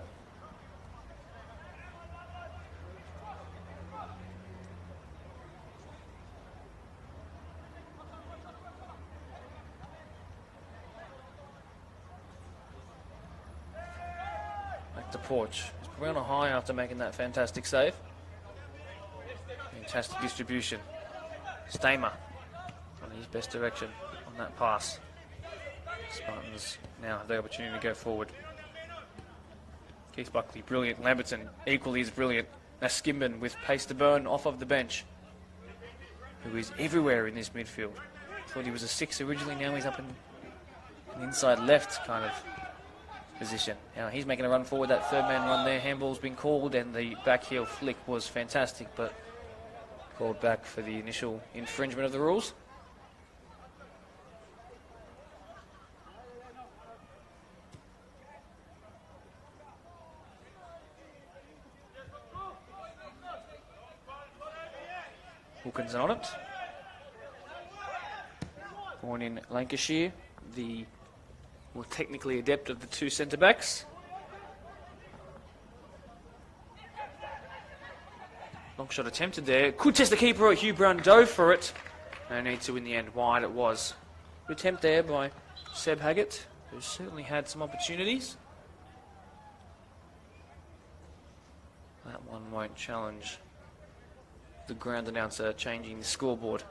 S1: To Porch. He's probably on a high after making that fantastic save. Fantastic distribution. Stamer on his best direction on that pass. Spartans now have the opportunity to go forward. Keith Buckley, brilliant. Lamberton, equally as brilliant. Now Skimban with pace to burn off of the bench, who is everywhere in this midfield. Thought he was a 6 originally, now he's up in an inside left kind of position. Now he's making a run forward, that third man run there. Handball's been called, and the back heel flick was fantastic, but called back for the initial infringement of the rules. Wilkinson on it. Born in Lancashire, the more technically adept of the 2 centre-backs. Long shot attempted there. Could test the keeper. Hugh Brown dove for it. No need to in the end. Wide it was. Good attempt there by Seb Haggett, who certainly had some opportunities. That one won't challenge the ground announcer changing the scoreboard.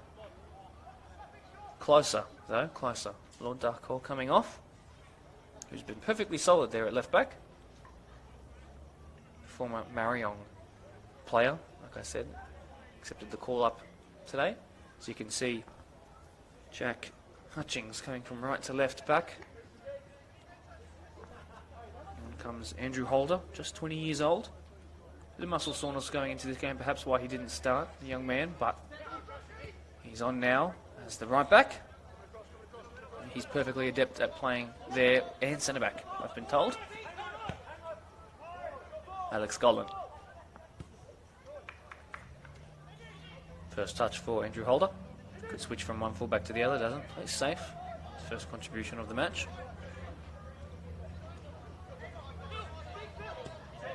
S1: Closer, though. Closer. Lord Darkhall coming off, who's been perfectly solid there at left back. Former Marion player, like I said, accepted the call up today. As you can see, Jack Hutchings coming from right to left back. comes Andrew Holder, just 20 years old. Bit of muscle soreness going into this game, perhaps why he didn't start, the young man, but he's on now as the right back. And he's perfectly adept at playing there and centre back, I've been told. Alex Gollan. First touch for Andrew Holder. Could switch from one fullback to the other, doesn't. Plays safe. First contribution of the match.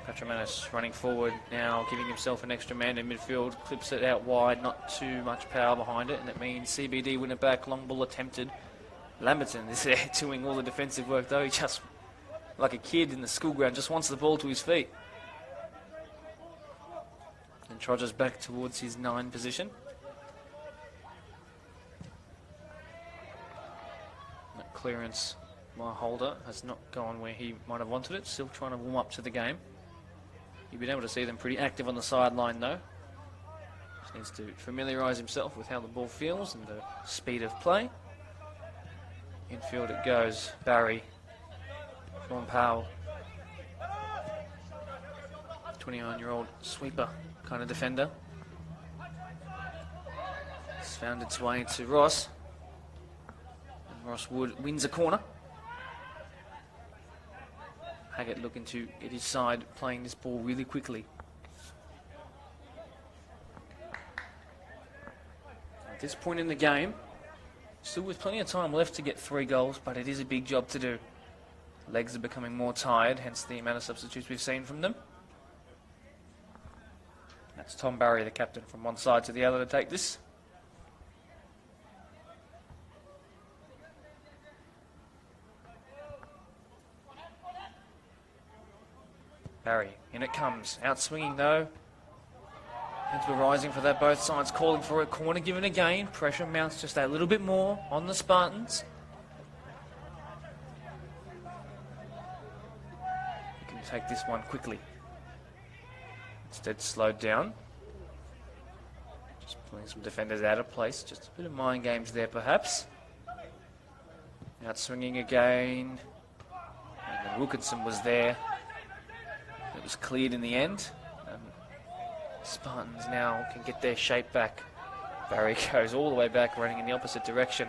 S1: Patramanis running forward now, giving himself an extra man in midfield. Clips it out wide, not too much power behind it, and it means CBD win it back. Long ball attempted. Lamberton is there doing all the defensive work though. He just, like a kid in the school ground, just wants the ball to his feet. And trudges back towards his 9 position. That clearance by Holder has not gone where he might have wanted it. Still trying to warm up to the game. You've been able to see them pretty active on the sideline though. Just needs to familiarise himself with how the ball feels and the speed of play. Infield it goes. Barry. Sean Powell. 29-year-old sweeper kind of defender. It's found its way to Ross. And Ross Wood wins a corner. Haggett looking to get his side playing this ball really quickly. At this point in the game, still with plenty of time left to get 3 goals, but it is a big job to do. Legs are becoming more tired, hence the amount of substitutes we've seen from them. That's Tom Barry, the captain, from one side to the other to take this. Barry, in it comes. Out swinging though. Heads were rising for that, both sides calling for a corner given again. Pressure mounts just a little bit more on the Spartans. You can take this one quickly. Instead slowed down. Just pulling some defenders out of place. Just a bit of mind games there perhaps. Out swinging again. And then Wilkinson was there. It was cleared in the end. Spartans now can get their shape back. Barry goes all the way back, running in the opposite direction.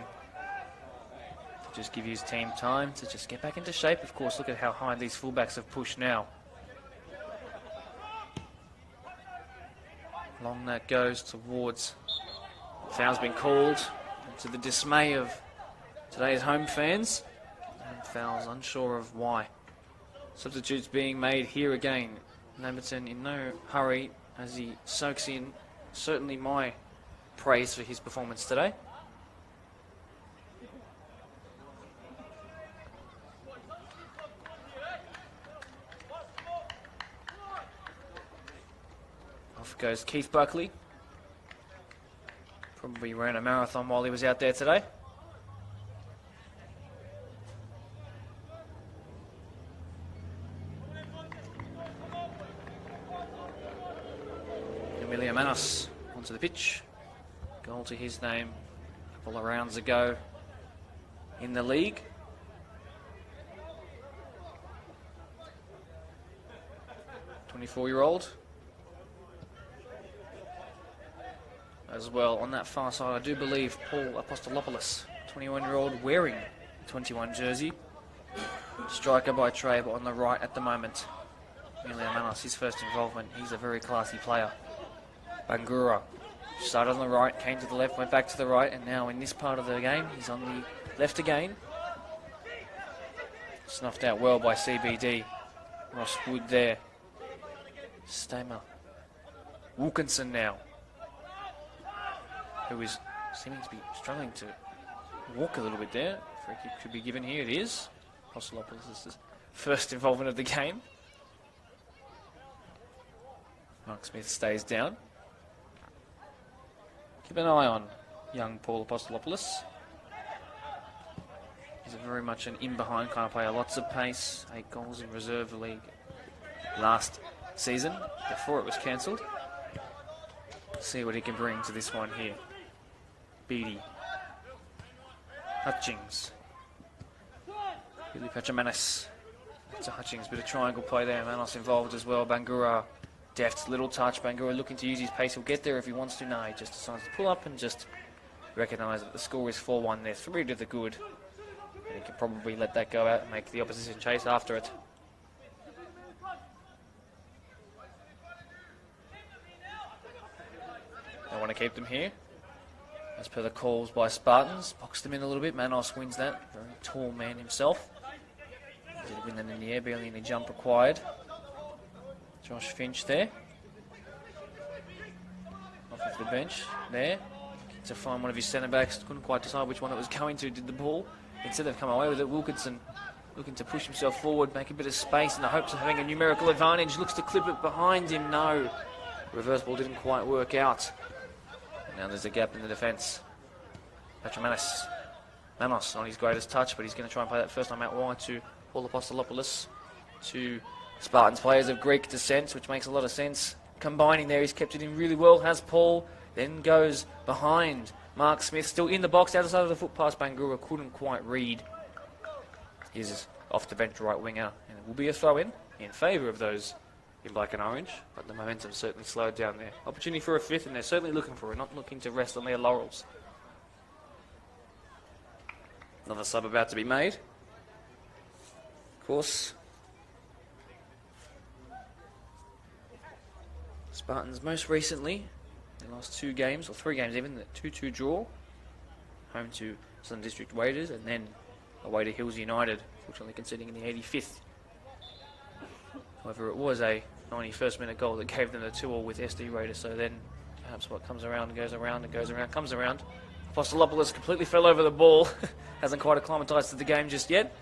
S1: To just give his team time to just get back into shape. Of course, look at how high these fullbacks have pushed now. Long that goes towards. Foul's been called, to the dismay of today's home fans. And foul's unsure of why. Substitutes being made here again. Lamberton in no hurry as he soaks in certainly my praise for his performance today. Off goes Keith Buckley. Probably ran a marathon while he was out there today. Manos onto the pitch. Goal to his name a couple of rounds ago in the league. .24-year-old. As well, on that far side, I do believe Paul Apostolopoulos, 21-year-old, wearing the 21 jersey. Striker by trade, but on the right at the moment. Emilio Manos, his first involvement. He's a very classy player. Bangura started on the right, came to the left, went back to the right, and now in this part of the game, he's on the left again. Snuffed out well by CBD. Ross Wood there. Stamer. Wilkinson now, who is seeming to be struggling to walk a little bit there. Free kick could be given here. It is. Apostolopoulos is his first involvement of the game. Mark Smith stays down. Keep an eye on young Paul Apostolopoulos. He's very much an in-behind kind of player. Lots of pace. 8 goals in reserve league last season before it was cancelled. See what he can bring to this one here. Beattie. Hutchings. Billy Patramanis. To Hutchings, bit of triangle play there. Manos involved as well. Bangura, deft little touch. Bangura looking to use his pace. He'll get there if he wants to. No, he just decides to pull up and just recognise that the score is 4-1 there. 3 to the good. And he can probably let that go out and make the opposition chase after it. They want to keep them here. As per the calls by Spartans. Box them in a little bit. Manos wins that. Very tall man himself. Did win that in the air, barely any jump required. Josh Finch there. Off of the bench there. To find one of his centre backs. Couldn't quite decide which one it was going to. Did the ball. Instead of come away with it, Wilkinson looking to push himself forward, make a bit of space in the hopes of having a numerical advantage. Looks to clip it behind him. No. Reverse ball didn't quite work out. And now there's a gap in the defence. Patrimanis. Manos on his greatest touch, but he's going to try and play that first time out wide to Paul Apostolopoulos. Two Spartans players of Greek descent, which makes a lot of sense. Combining there, he's kept it in really well. Has Paul, then goes behind. Mark Smith still in the box, outside of the foot pass. Bangura couldn't quite read. He's off the bench right winger, and it will be a throw-in in favour of those in black and orange, but the momentum certainly slowed down there. Opportunity for a fifth, and they're certainly looking for it, not looking to rest on their laurels. Another sub about to be made. Of course, Spartans most recently, they lost 2 games, or 3 games even, the 2-2 draw, home to Southern District Raiders, and then away to Hills United, fortunately conceding in the 85th. However, it was a 91st minute goal that gave them the 2-2 with SD Raiders, so then perhaps what comes around goes around and goes around, comes around. Apostolopoulos completely fell over the ball, hasn't quite acclimatised to the game just yet.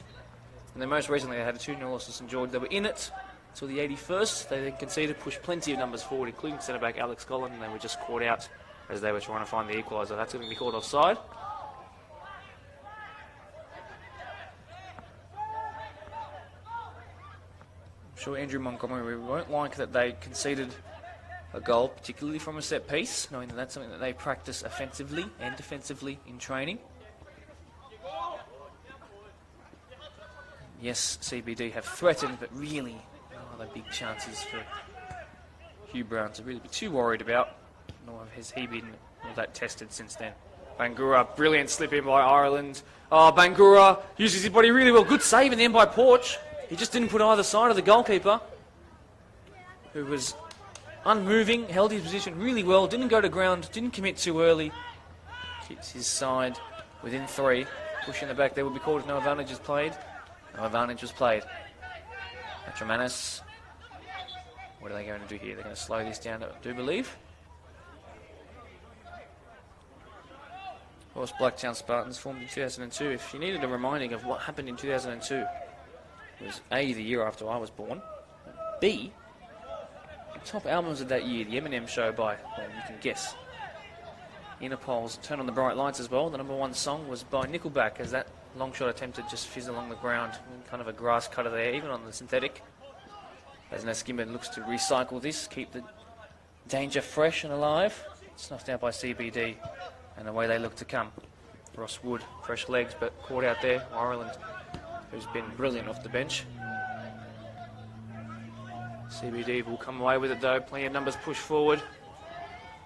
S1: And then most recently they had a 2-0 loss to St George. They were in it until the 81st. They then conceded, pushed plenty of numbers forward, including centre-back Alex Collin, and they were just caught out as they were trying to find the equaliser. That's going to be called offside. I'm sure Andrew Montgomery won't like that they conceded a goal, particularly from a set piece, knowing that that's something that they practice offensively and defensively in training. Yes, CBD have threatened, but really, no other big chances for Hugh Brown to really be too worried about, nor has he been all that tested since then. Bangura, brilliant slip in by Ireland. Oh, Bangura uses his body really well. Good save in the end by Porch. He just didn't put either side of the goalkeeper, who was unmoving, held his position really well, didn't go to ground, didn't commit too early. Keeps his side within 3. Push in the back there will be called if no advantage is played. No advantage was played. Atramanis. What are they going to do here? They're going to slow this down, I do believe. Of course, Blacktown Spartans formed in 2002. If you needed a reminding of what happened in 2002, it was A, the year after I was born. B, the top albums of that year, the Eminem Show by, well, you can guess. Interpol's Turn on the Bright Lights as well. The #1 song was by Nickelback, as that long shot attempted just fizz along the ground. Kind of a grass cutter there, even on the synthetic. As Naskimban looks to recycle this, keep the danger fresh and alive. Snuffed out by CBD, and away they look to come. Ross Wood, fresh legs, but caught out there. Ireland, who's been brilliant off the bench. CBD will come away with it though. Plenty of numbers push forward.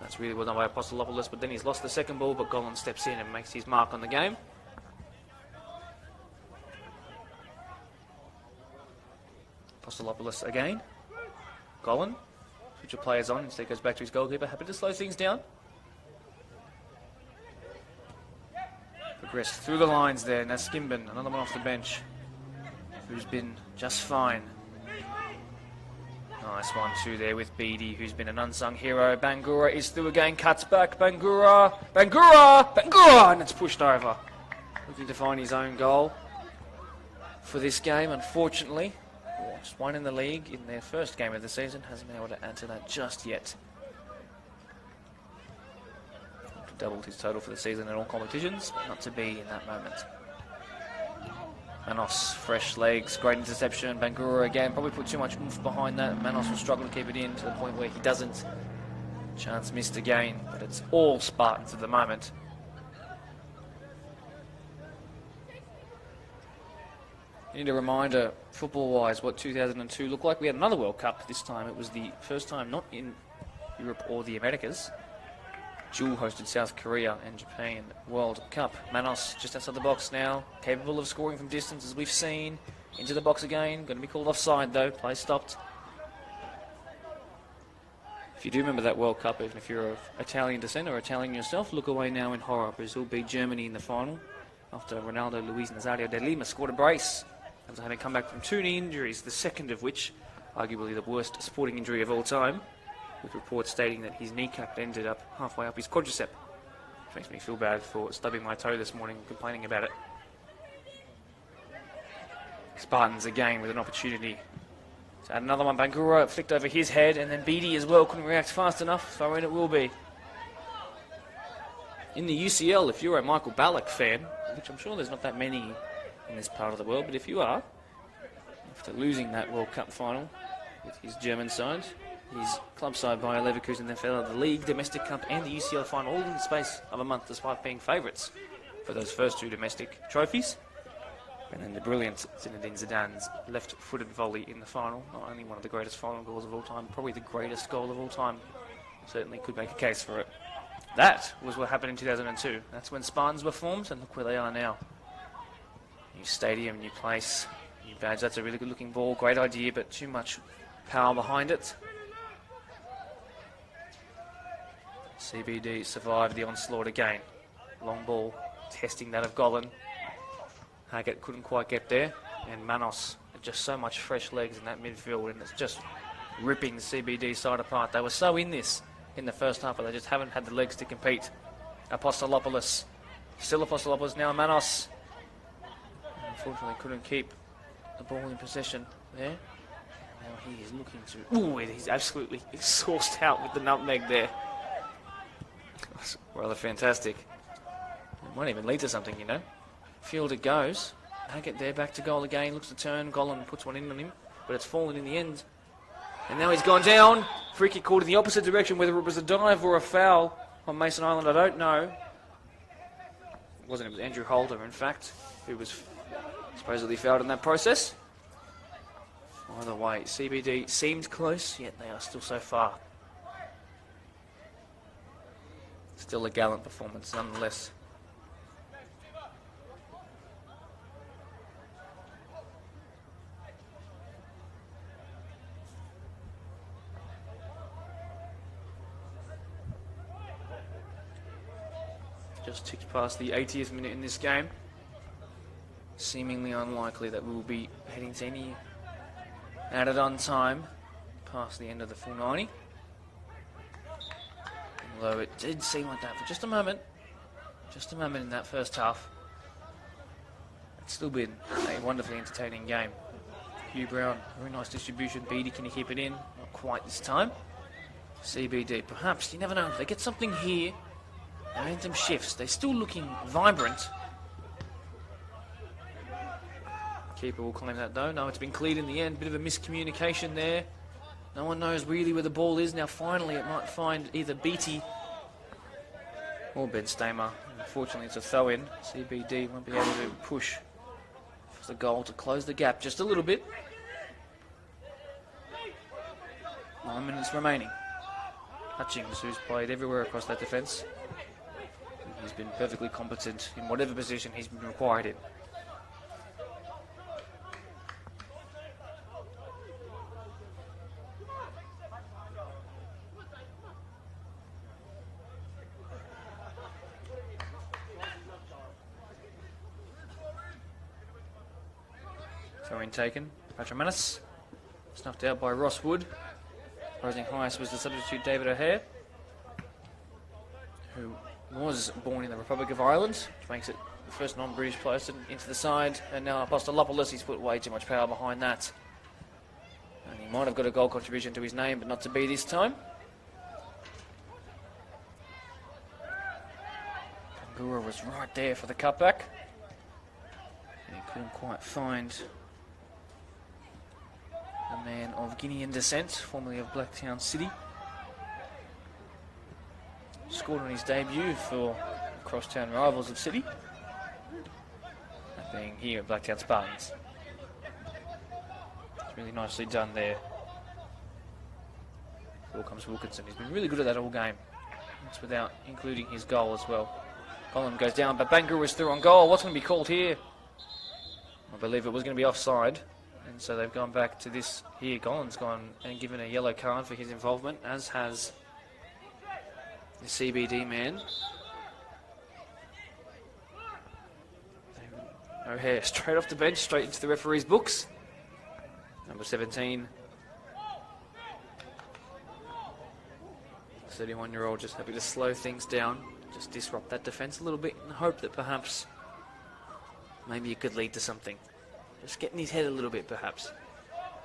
S1: That's really well done by Apostolopoulos, but then he's lost the second ball, but Golan steps in and makes his mark on the game. Apostolopoulos again. Golan. Switch of players on, instead goes back to his goalkeeper. Happy to slow things down. Progressed through the lines there. Naskimban, another one off the bench, who's been just fine. Nice 1-2 there with Beattie, who's been an unsung hero. Bangura is through again, cuts back. Bangura, and it's pushed over. Looking to find his own goal for this game, unfortunately. Just one in the league in their first game of the season. Hasn't been able to add to that just yet. Doubled his total for the season in all competitions, but not to be in that moment. Manos, fresh legs, great interception. Bangura again, probably put too much oomph behind that. Manos will struggle to keep it in to the point where he doesn't. Chance missed again, but it's all Spartans at the moment. Need a reminder, football-wise, what 2002 looked like. We had another World Cup. This time it was the first time not in Europe or the Americas. Jewel hosted South Korea and Japan World Cup. Manos just outside the box now, capable of scoring from distance as we've seen. Into the box again, going to be called offside though, play stopped. If you do remember that World Cup, even if you're of Italian descent or Italian yourself, look away now in horror. Brazil beat Germany in the final after Ronaldo Luis Nazario de Lima scored a brace after having come back from 2 knee injuries, the second of which, arguably the worst sporting injury of all time, with reports stating that his kneecap ended up halfway up his quadricep. Which makes me feel bad for stubbing my toe this morning and complaining about it. Spartans again with an opportunity to add another one. Bangura flicked over his head, and then Beattie as well couldn't react fast enough. Throw in it will be. In the UCL, if you're a Michael Ballack fan, which I'm sure there's not that many in this part of the world, but if you are, after losing that World Cup final with his German side, his club side Bayer Leverkusen then fell out of the league, domestic cup and the UCL final all in the space of a month, despite being favourites for those first 2 domestic trophies. And then the brilliant Zinedine Zidane's left-footed volley in the final. Not only one of the greatest final goals of all time, probably the greatest goal of all time. Certainly could make a case for it. That was what happened in 2002. That's when Spartans were formed, and look where they are now. New stadium, new place, new badge. That's a really good-looking ball. Great idea, but too much power behind it. CBD survived the onslaught again. Long ball, testing that of Golan. Haggett couldn't quite get there, and Manos had just so much fresh legs in that midfield, and it's just ripping the CBD side apart. They were so in this in the first half, but they just haven't had the legs to compete. Apostolopoulos, still Apostolopoulos, now Manos. Unfortunately couldn't keep the ball in possession there. Now he is looking to... Ooh, he's absolutely exhausted out with the nutmeg there. That's rather fantastic. It might even lead to something, you know. Field it goes. Haggett there, back to goal again. Looks to turn. Golan puts one in on him, but it's fallen in the end. And now he's gone down. Free kick called in the opposite direction, whether it was a dive or a foul on Mason Island, I don't know. It wasn't. It was Andrew Holder, in fact, who was supposedly fouled in that process. Either way, CBD seemed close, yet they are still so far. Still a gallant performance, nonetheless. Just ticked past the 80th minute in this game. Seemingly unlikely that we will be heading to any added on time past the end of the full 90. Although it did seem like that for just a moment in that first half. It's still been a wonderfully entertaining game. Hugh Brown, very nice distribution. Beattie, can he keep it in? Not quite this time. CBD, perhaps, you never know. If they get something here, momentum shifts. They're still looking vibrant. Keeper will claim that though. No, it's been cleared in the end. Bit of a miscommunication there. No one knows really where the ball is. Now finally it might find either Beattie or Ben Stamer. Unfortunately it's a throw in. CBD won't be able to push for the goal to close the gap just a little bit. 9 minutes remaining. Hutchings, who's played everywhere across that defence. He's been perfectly competent in whatever position he's been required in. Throw-in taken. Patramanis. Snuffed out by Ross Wood. Rising highest was the substitute David O'Hare, who was born in the Republic of Ireland, which makes it the first non-British person into the side. And now Apostolopoulos, he's put way too much power behind that. And he might have got a goal contribution to his name, but not to be this time. Pangura was right there for the cutback. And he couldn't quite find the man of Guinean descent, formerly of Blacktown City. Scored on his debut for crosstown rivals of City, that being here at Blacktown Spartans. It's really nicely done there. Ball comes Wilkinson. He's been really good at that all game. That's without including his goal as well. Gollan goes down, but Banger is through on goal. What's going to be called here? I believe it was going to be offside. And so they've gone back to this here. Gollan's gone and given a yellow card for his involvement, as has the CBD man. O'Hare straight off the bench, straight into the referee's books. Number 17. 31-year-old just happy to slow things down, just disrupt that defence a little bit and hope that perhaps maybe it could lead to something. Just getting his head a little bit perhaps.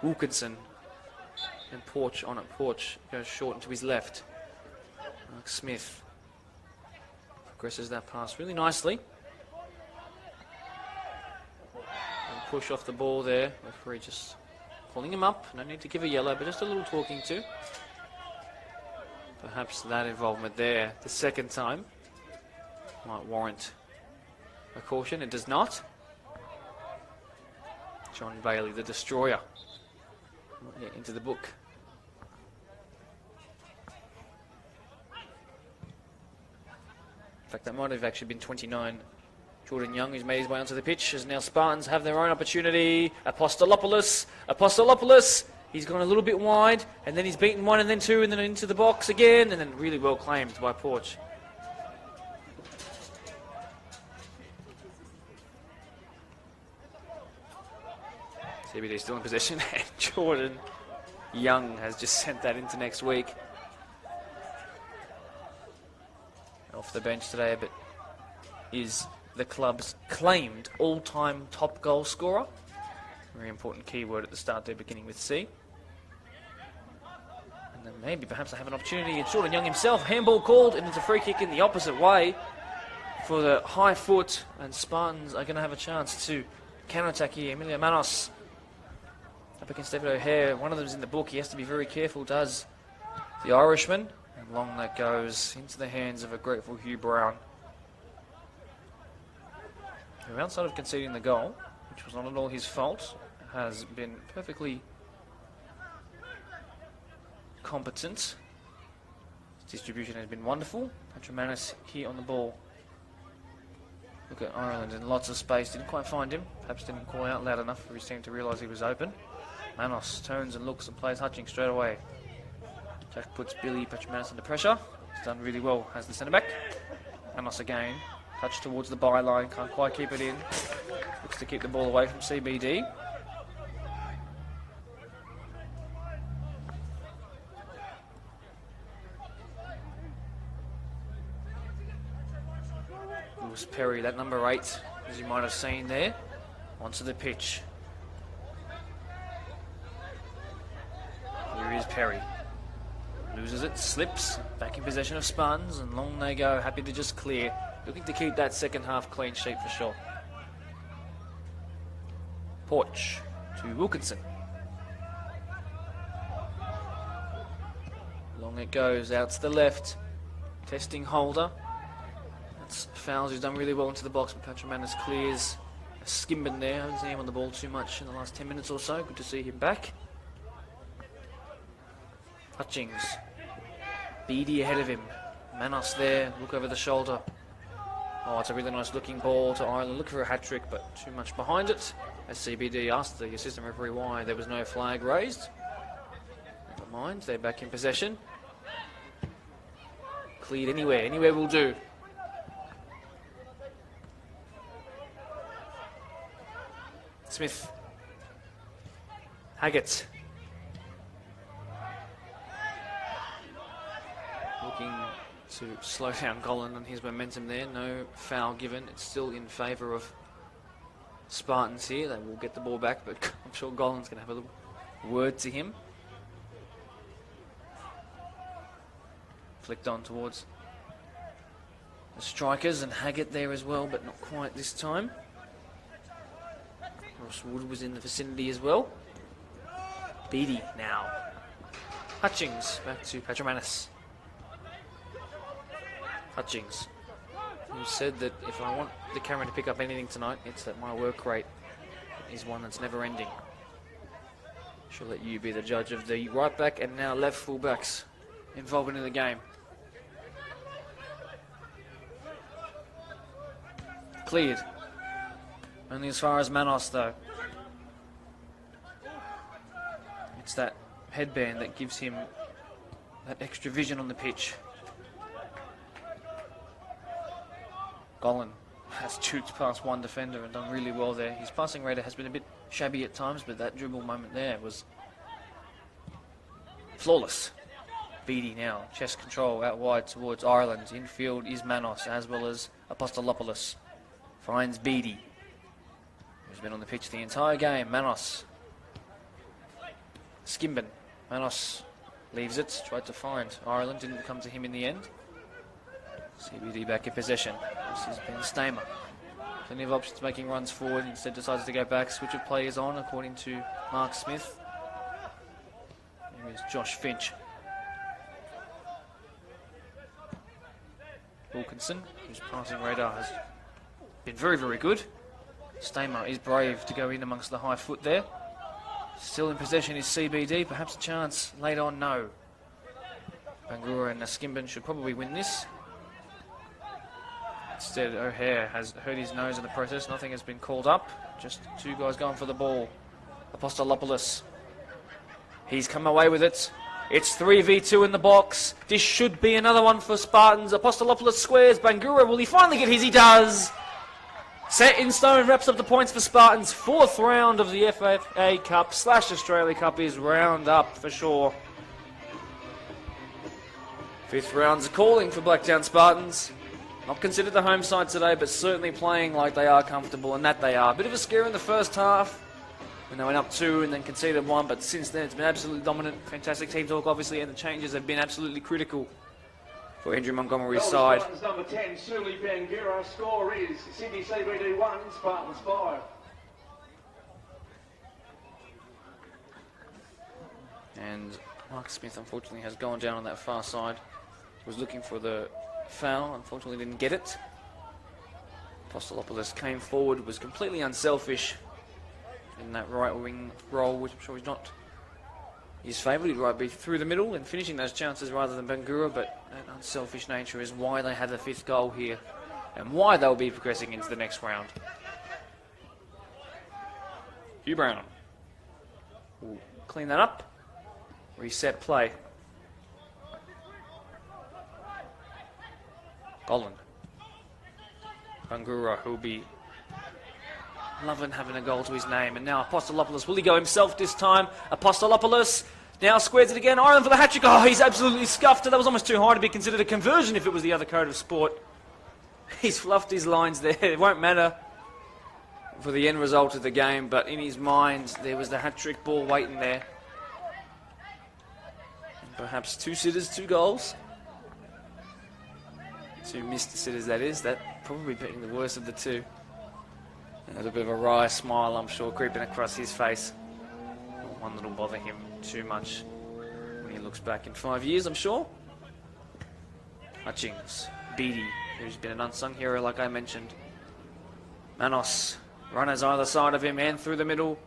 S1: Wilkinson and Porch on it. Porch goes short and to his left. Mark Smith progresses that pass really nicely. And push off the ball there. Referee just pulling him up. No need to give a yellow, but just a little talking to. Perhaps that involvement there, the second time, might warrant a caution. It does not. John Bailey, the destroyer, into the book. In fact, that might have actually been 29. Jordan Young, who's made his way onto the pitch, as now Spartans have their own opportunity. Apostolopoulos. He's gone a little bit wide, and then he's beaten one, and then two, and then into the box again, and then really well claimed by Porch. CBD still in possession, and Jordan Young has just sent that into next week. Off the bench today, but is the club's claimed all-time top goal scorer. Very important keyword at the start there, beginning with C. And then maybe perhaps they have an opportunity. It's Jordan Young himself. Handball called, and it's a free kick in the opposite way for the high foot, and Spartans are going to have a chance to counter-attack here. Emilio Manos up against David O'Hare. One of them is in the book. He has to be very careful, does the Irishman. And long that goes into the hands of a grateful Hugh Brown, who, outside of conceding the goal, which was not at all his fault, has been perfectly competent. His distribution has been wonderful. Patrimanis here on the ball. Look at Ireland in lots of space. Didn't quite find him. Perhaps didn't call out loud enough for his team to realise he was open. Manos turns and looks and plays Hutchings straight away. Jack puts Billy Patrimanis under pressure. He's done really well as the centre-back. Manos again. Touch towards the byline. Can't quite keep it in. Looks to keep the ball away from CBD. Lewis Perry, that number 8, as you might have seen there, onto the pitch. Here is Perry. Loses it, slips, back in possession of Spartans, and long they go, happy to just clear. Looking to keep that second half clean sheet for sure. Porch to Wilkinson. Long it goes, out to the left. Testing Holder. That's Fowles, who's done really well into the box, but Patrimanis clears. Skimben there, haven't seen him on the ball too much in the last 10 minutes or so. Good to see him back. Hutchings. Beattie ahead of him. Manos there, look over the shoulder. Oh, it's a really nice looking ball to Ireland. Look for a hat-trick, but too much behind it. As CBD asked the assistant referee why there was no flag raised. Never mind, they're back in possession. Cleared anywhere will do. Smith. Haggett. Looking to slow down Gollan and his momentum there. No foul given. It's still in favour of Spartans here. They will get the ball back, but I'm sure Gollan's going to have a little word to him. Flicked on towards the strikers, and Haggett there as well, but not quite this time. Ross Wood was in the vicinity as well. Beattie now. Hutchings back to Patrimanis. Hutchings, who said that if I want the camera to pick up anything tonight, it's that my work rate is one that's never ending. Shall let you be the judge of the right back and now left full backs involvement in the game. Cleared. Only as far as Manos though. It's that headband that gives him that extra vision on the pitch. Golan has choots past one defender and done really well there. His passing rate has been a bit shabby at times, but that dribble moment there was flawless. Beattie now, chest control out wide towards Ireland. Infield is Manos as well as Apostolopoulos. Finds Beattie, who's been on the pitch the entire game. Manos. Skimben. Manos leaves it, tried to find Ireland, didn't come to him in the end. CBD back in possession. This has been Stamer. Plenty of options making runs forward, instead decides to go back. Switch of players on according to Mark Smith. Here is Josh Finch. Wilkinson, whose passing radar has been very, very good. Stamer is brave to go in amongst the high foot there. Still in possession is CBD, perhaps a chance late on, no. Bangura and Skimben should probably win this. Instead, O'Hare has hurt his nose in the process. Nothing has been called up. Just two guys going for the ball. Apostolopoulos. He's come away with it. It's 3v2 in the box. This should be another one for Spartans. Apostolopoulos squares. Bangura, will he finally get his? He does. Set in stone, wraps up the points for Spartans. Fourth round of the FA Cup / Australia Cup is round up for sure. Fifth round's calling for Blacktown Spartans. Not considered the home side today, but certainly playing like they are comfortable, and that they are. Bit of a scare in the first half when they went up 2 and then conceded 1, but since then it's been absolutely dominant. Fantastic team talk, obviously, and the changes have been absolutely critical for Andrew Montgomery's side.
S2: Spartans number 10, Suli Bangura. Score is Sydney CBD 1, Spartans 5.
S1: And Mark Smith, unfortunately, has gone down on that far side. Was looking for the foul, unfortunately didn't get it. Apostolopoulos came forward, was completely unselfish in that right wing role, which I'm sure he's not his favourite. He'd rather be through the middle and finishing those chances rather than Bangura, but that unselfish nature is why they had the 5th goal here and why they'll be progressing into the next round. Hugh Brown will clean that up, reset play. Golan. Bangura, who'll be loving having a goal to his name. And now Apostolopoulos. Will he go himself this time? Apostolopoulos now squares it again. Ireland for the hat-trick. Oh, he's absolutely scuffed it. That was almost too high to be considered a conversion if it was the other code of sport. He's fluffed his lines there. It won't matter for the end result of the game, but in his mind, there was the hat-trick ball waiting there. And perhaps 2 sitters, 2 goals. 2 missed sitters, that is. That probably being the worst of the 2. There's a bit of a wry smile, I'm sure, creeping across his face. One that'll bother him too much when he looks back in 5 years, I'm sure. Hutchings, Beattie, who's been an unsung hero, like I mentioned. Manos, runners either side of him and through the middle.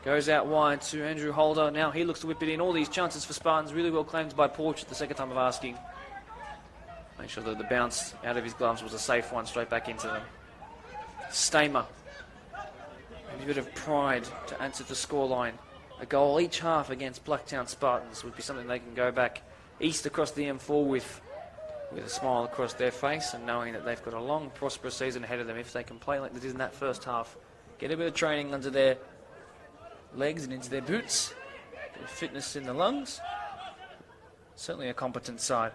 S1: Goes out wide to Andrew Holder. Now he looks to whip it in. All these chances for Spartans, really well claimed by Porch the second time of asking. Make sure that the bounce out of his gloves was a safe one, straight back into them. Stamer. A bit of pride to answer the scoreline. A goal each half against Blacktown Spartans would be something they can go back east across the M4 with a smile across their face, and knowing that they've got a long, prosperous season ahead of them if they can play like they did in that first half. Get a bit of training under their legs and into their boots. A bit of fitness in the lungs. Certainly a competent side.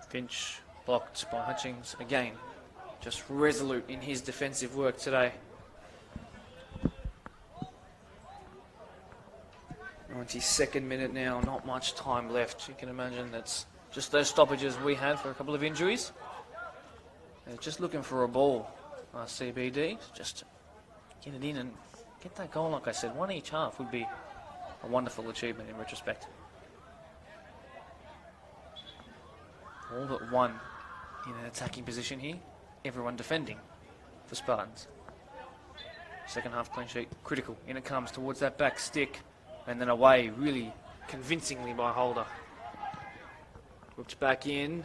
S1: Finch blocked by Hutchings again. Just resolute in his defensive work today. 92nd minute now, not much time left. You can imagine that's just those stoppages we had for a couple of injuries. They're just looking for a ball, CBD. Just get it in and get that goal, like I said. 1 each half would be a wonderful achievement in retrospect. All but one in an attacking position here. Everyone defending for Spartans. Second half clean sheet, critical. In it comes towards that back stick, and then away really convincingly by Holder. Whipped back in,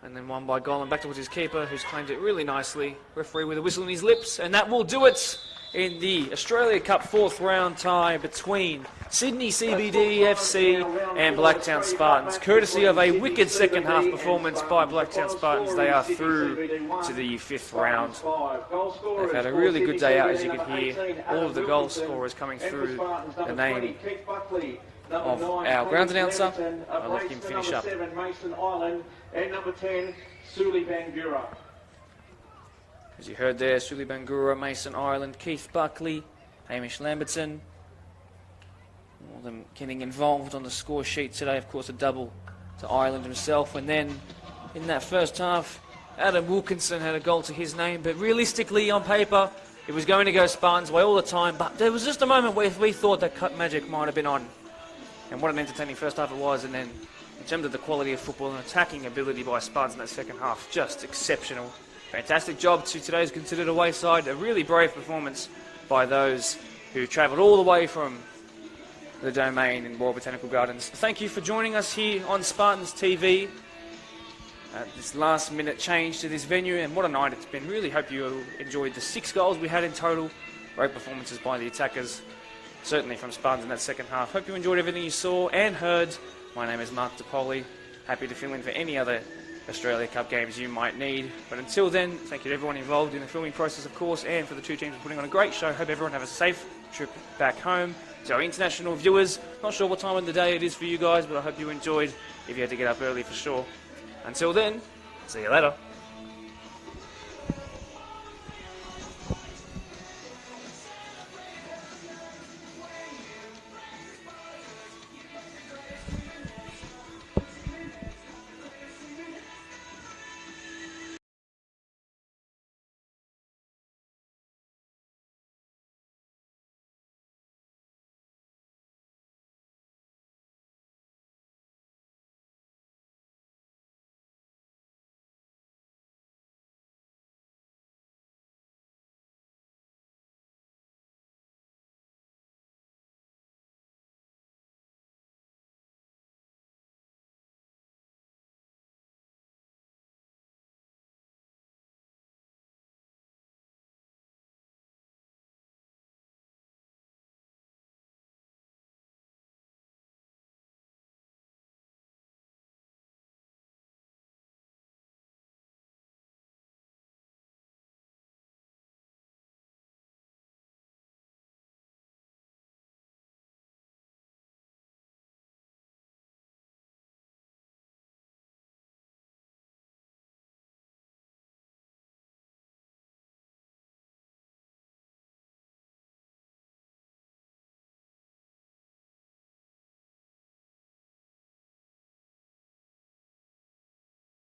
S1: and then won by Golan back towards his keeper, who's claimed it really nicely. Referee with a whistle in his lips, and that will do it in the Australia Cup 4th round tie between Sydney CBD FC and Blacktown Spartans. Courtesy of a wicked second half performance by Blacktown Spartans, they are through to the 5th round. They've had a really good day out, as you can hear. All of the goal scorers coming through the name of our ground announcer. I'll let him finish up.
S2: Mason Island, and number 10, Suli Bangura.
S1: As you heard there, Suli Bangura, Mason Ireland, Keith Buckley, Hamish Lamberton. All of them getting involved on the score sheet today. Of course, a double to Ireland himself. And then in that first half, Adam Wilkinson had a goal to his name. But realistically, on paper, it was going to go Spartans' way all the time. But there was just a moment where we thought that cut magic might have been on. And what an entertaining first half it was. And then in terms of the quality of football and attacking ability by Spartans in that second half, just exceptional. Fantastic job to today's considered away side. A really brave performance by those who travelled all the way from the Domain in Royal Botanical Gardens. Thank you for joining us here on Spartans TV. This last minute change to this venue, and what a night it's been. Really hope you enjoyed the 6 goals we had in total. Great performances by the attackers, certainly from Spartans in that second half. Hope you enjoyed everything you saw and heard. My name is Mark DePoli. Happy to fill in for any other Australia Cup games you might need. But until then, thank you to everyone involved in the filming process, of course, and for the 2 teams for putting on a great show. Hope everyone have a safe trip back home. To our international viewers, not sure what time of the day it is for you guys, but I hope you enjoyed if you had to get up early for sure. Until then, see you later.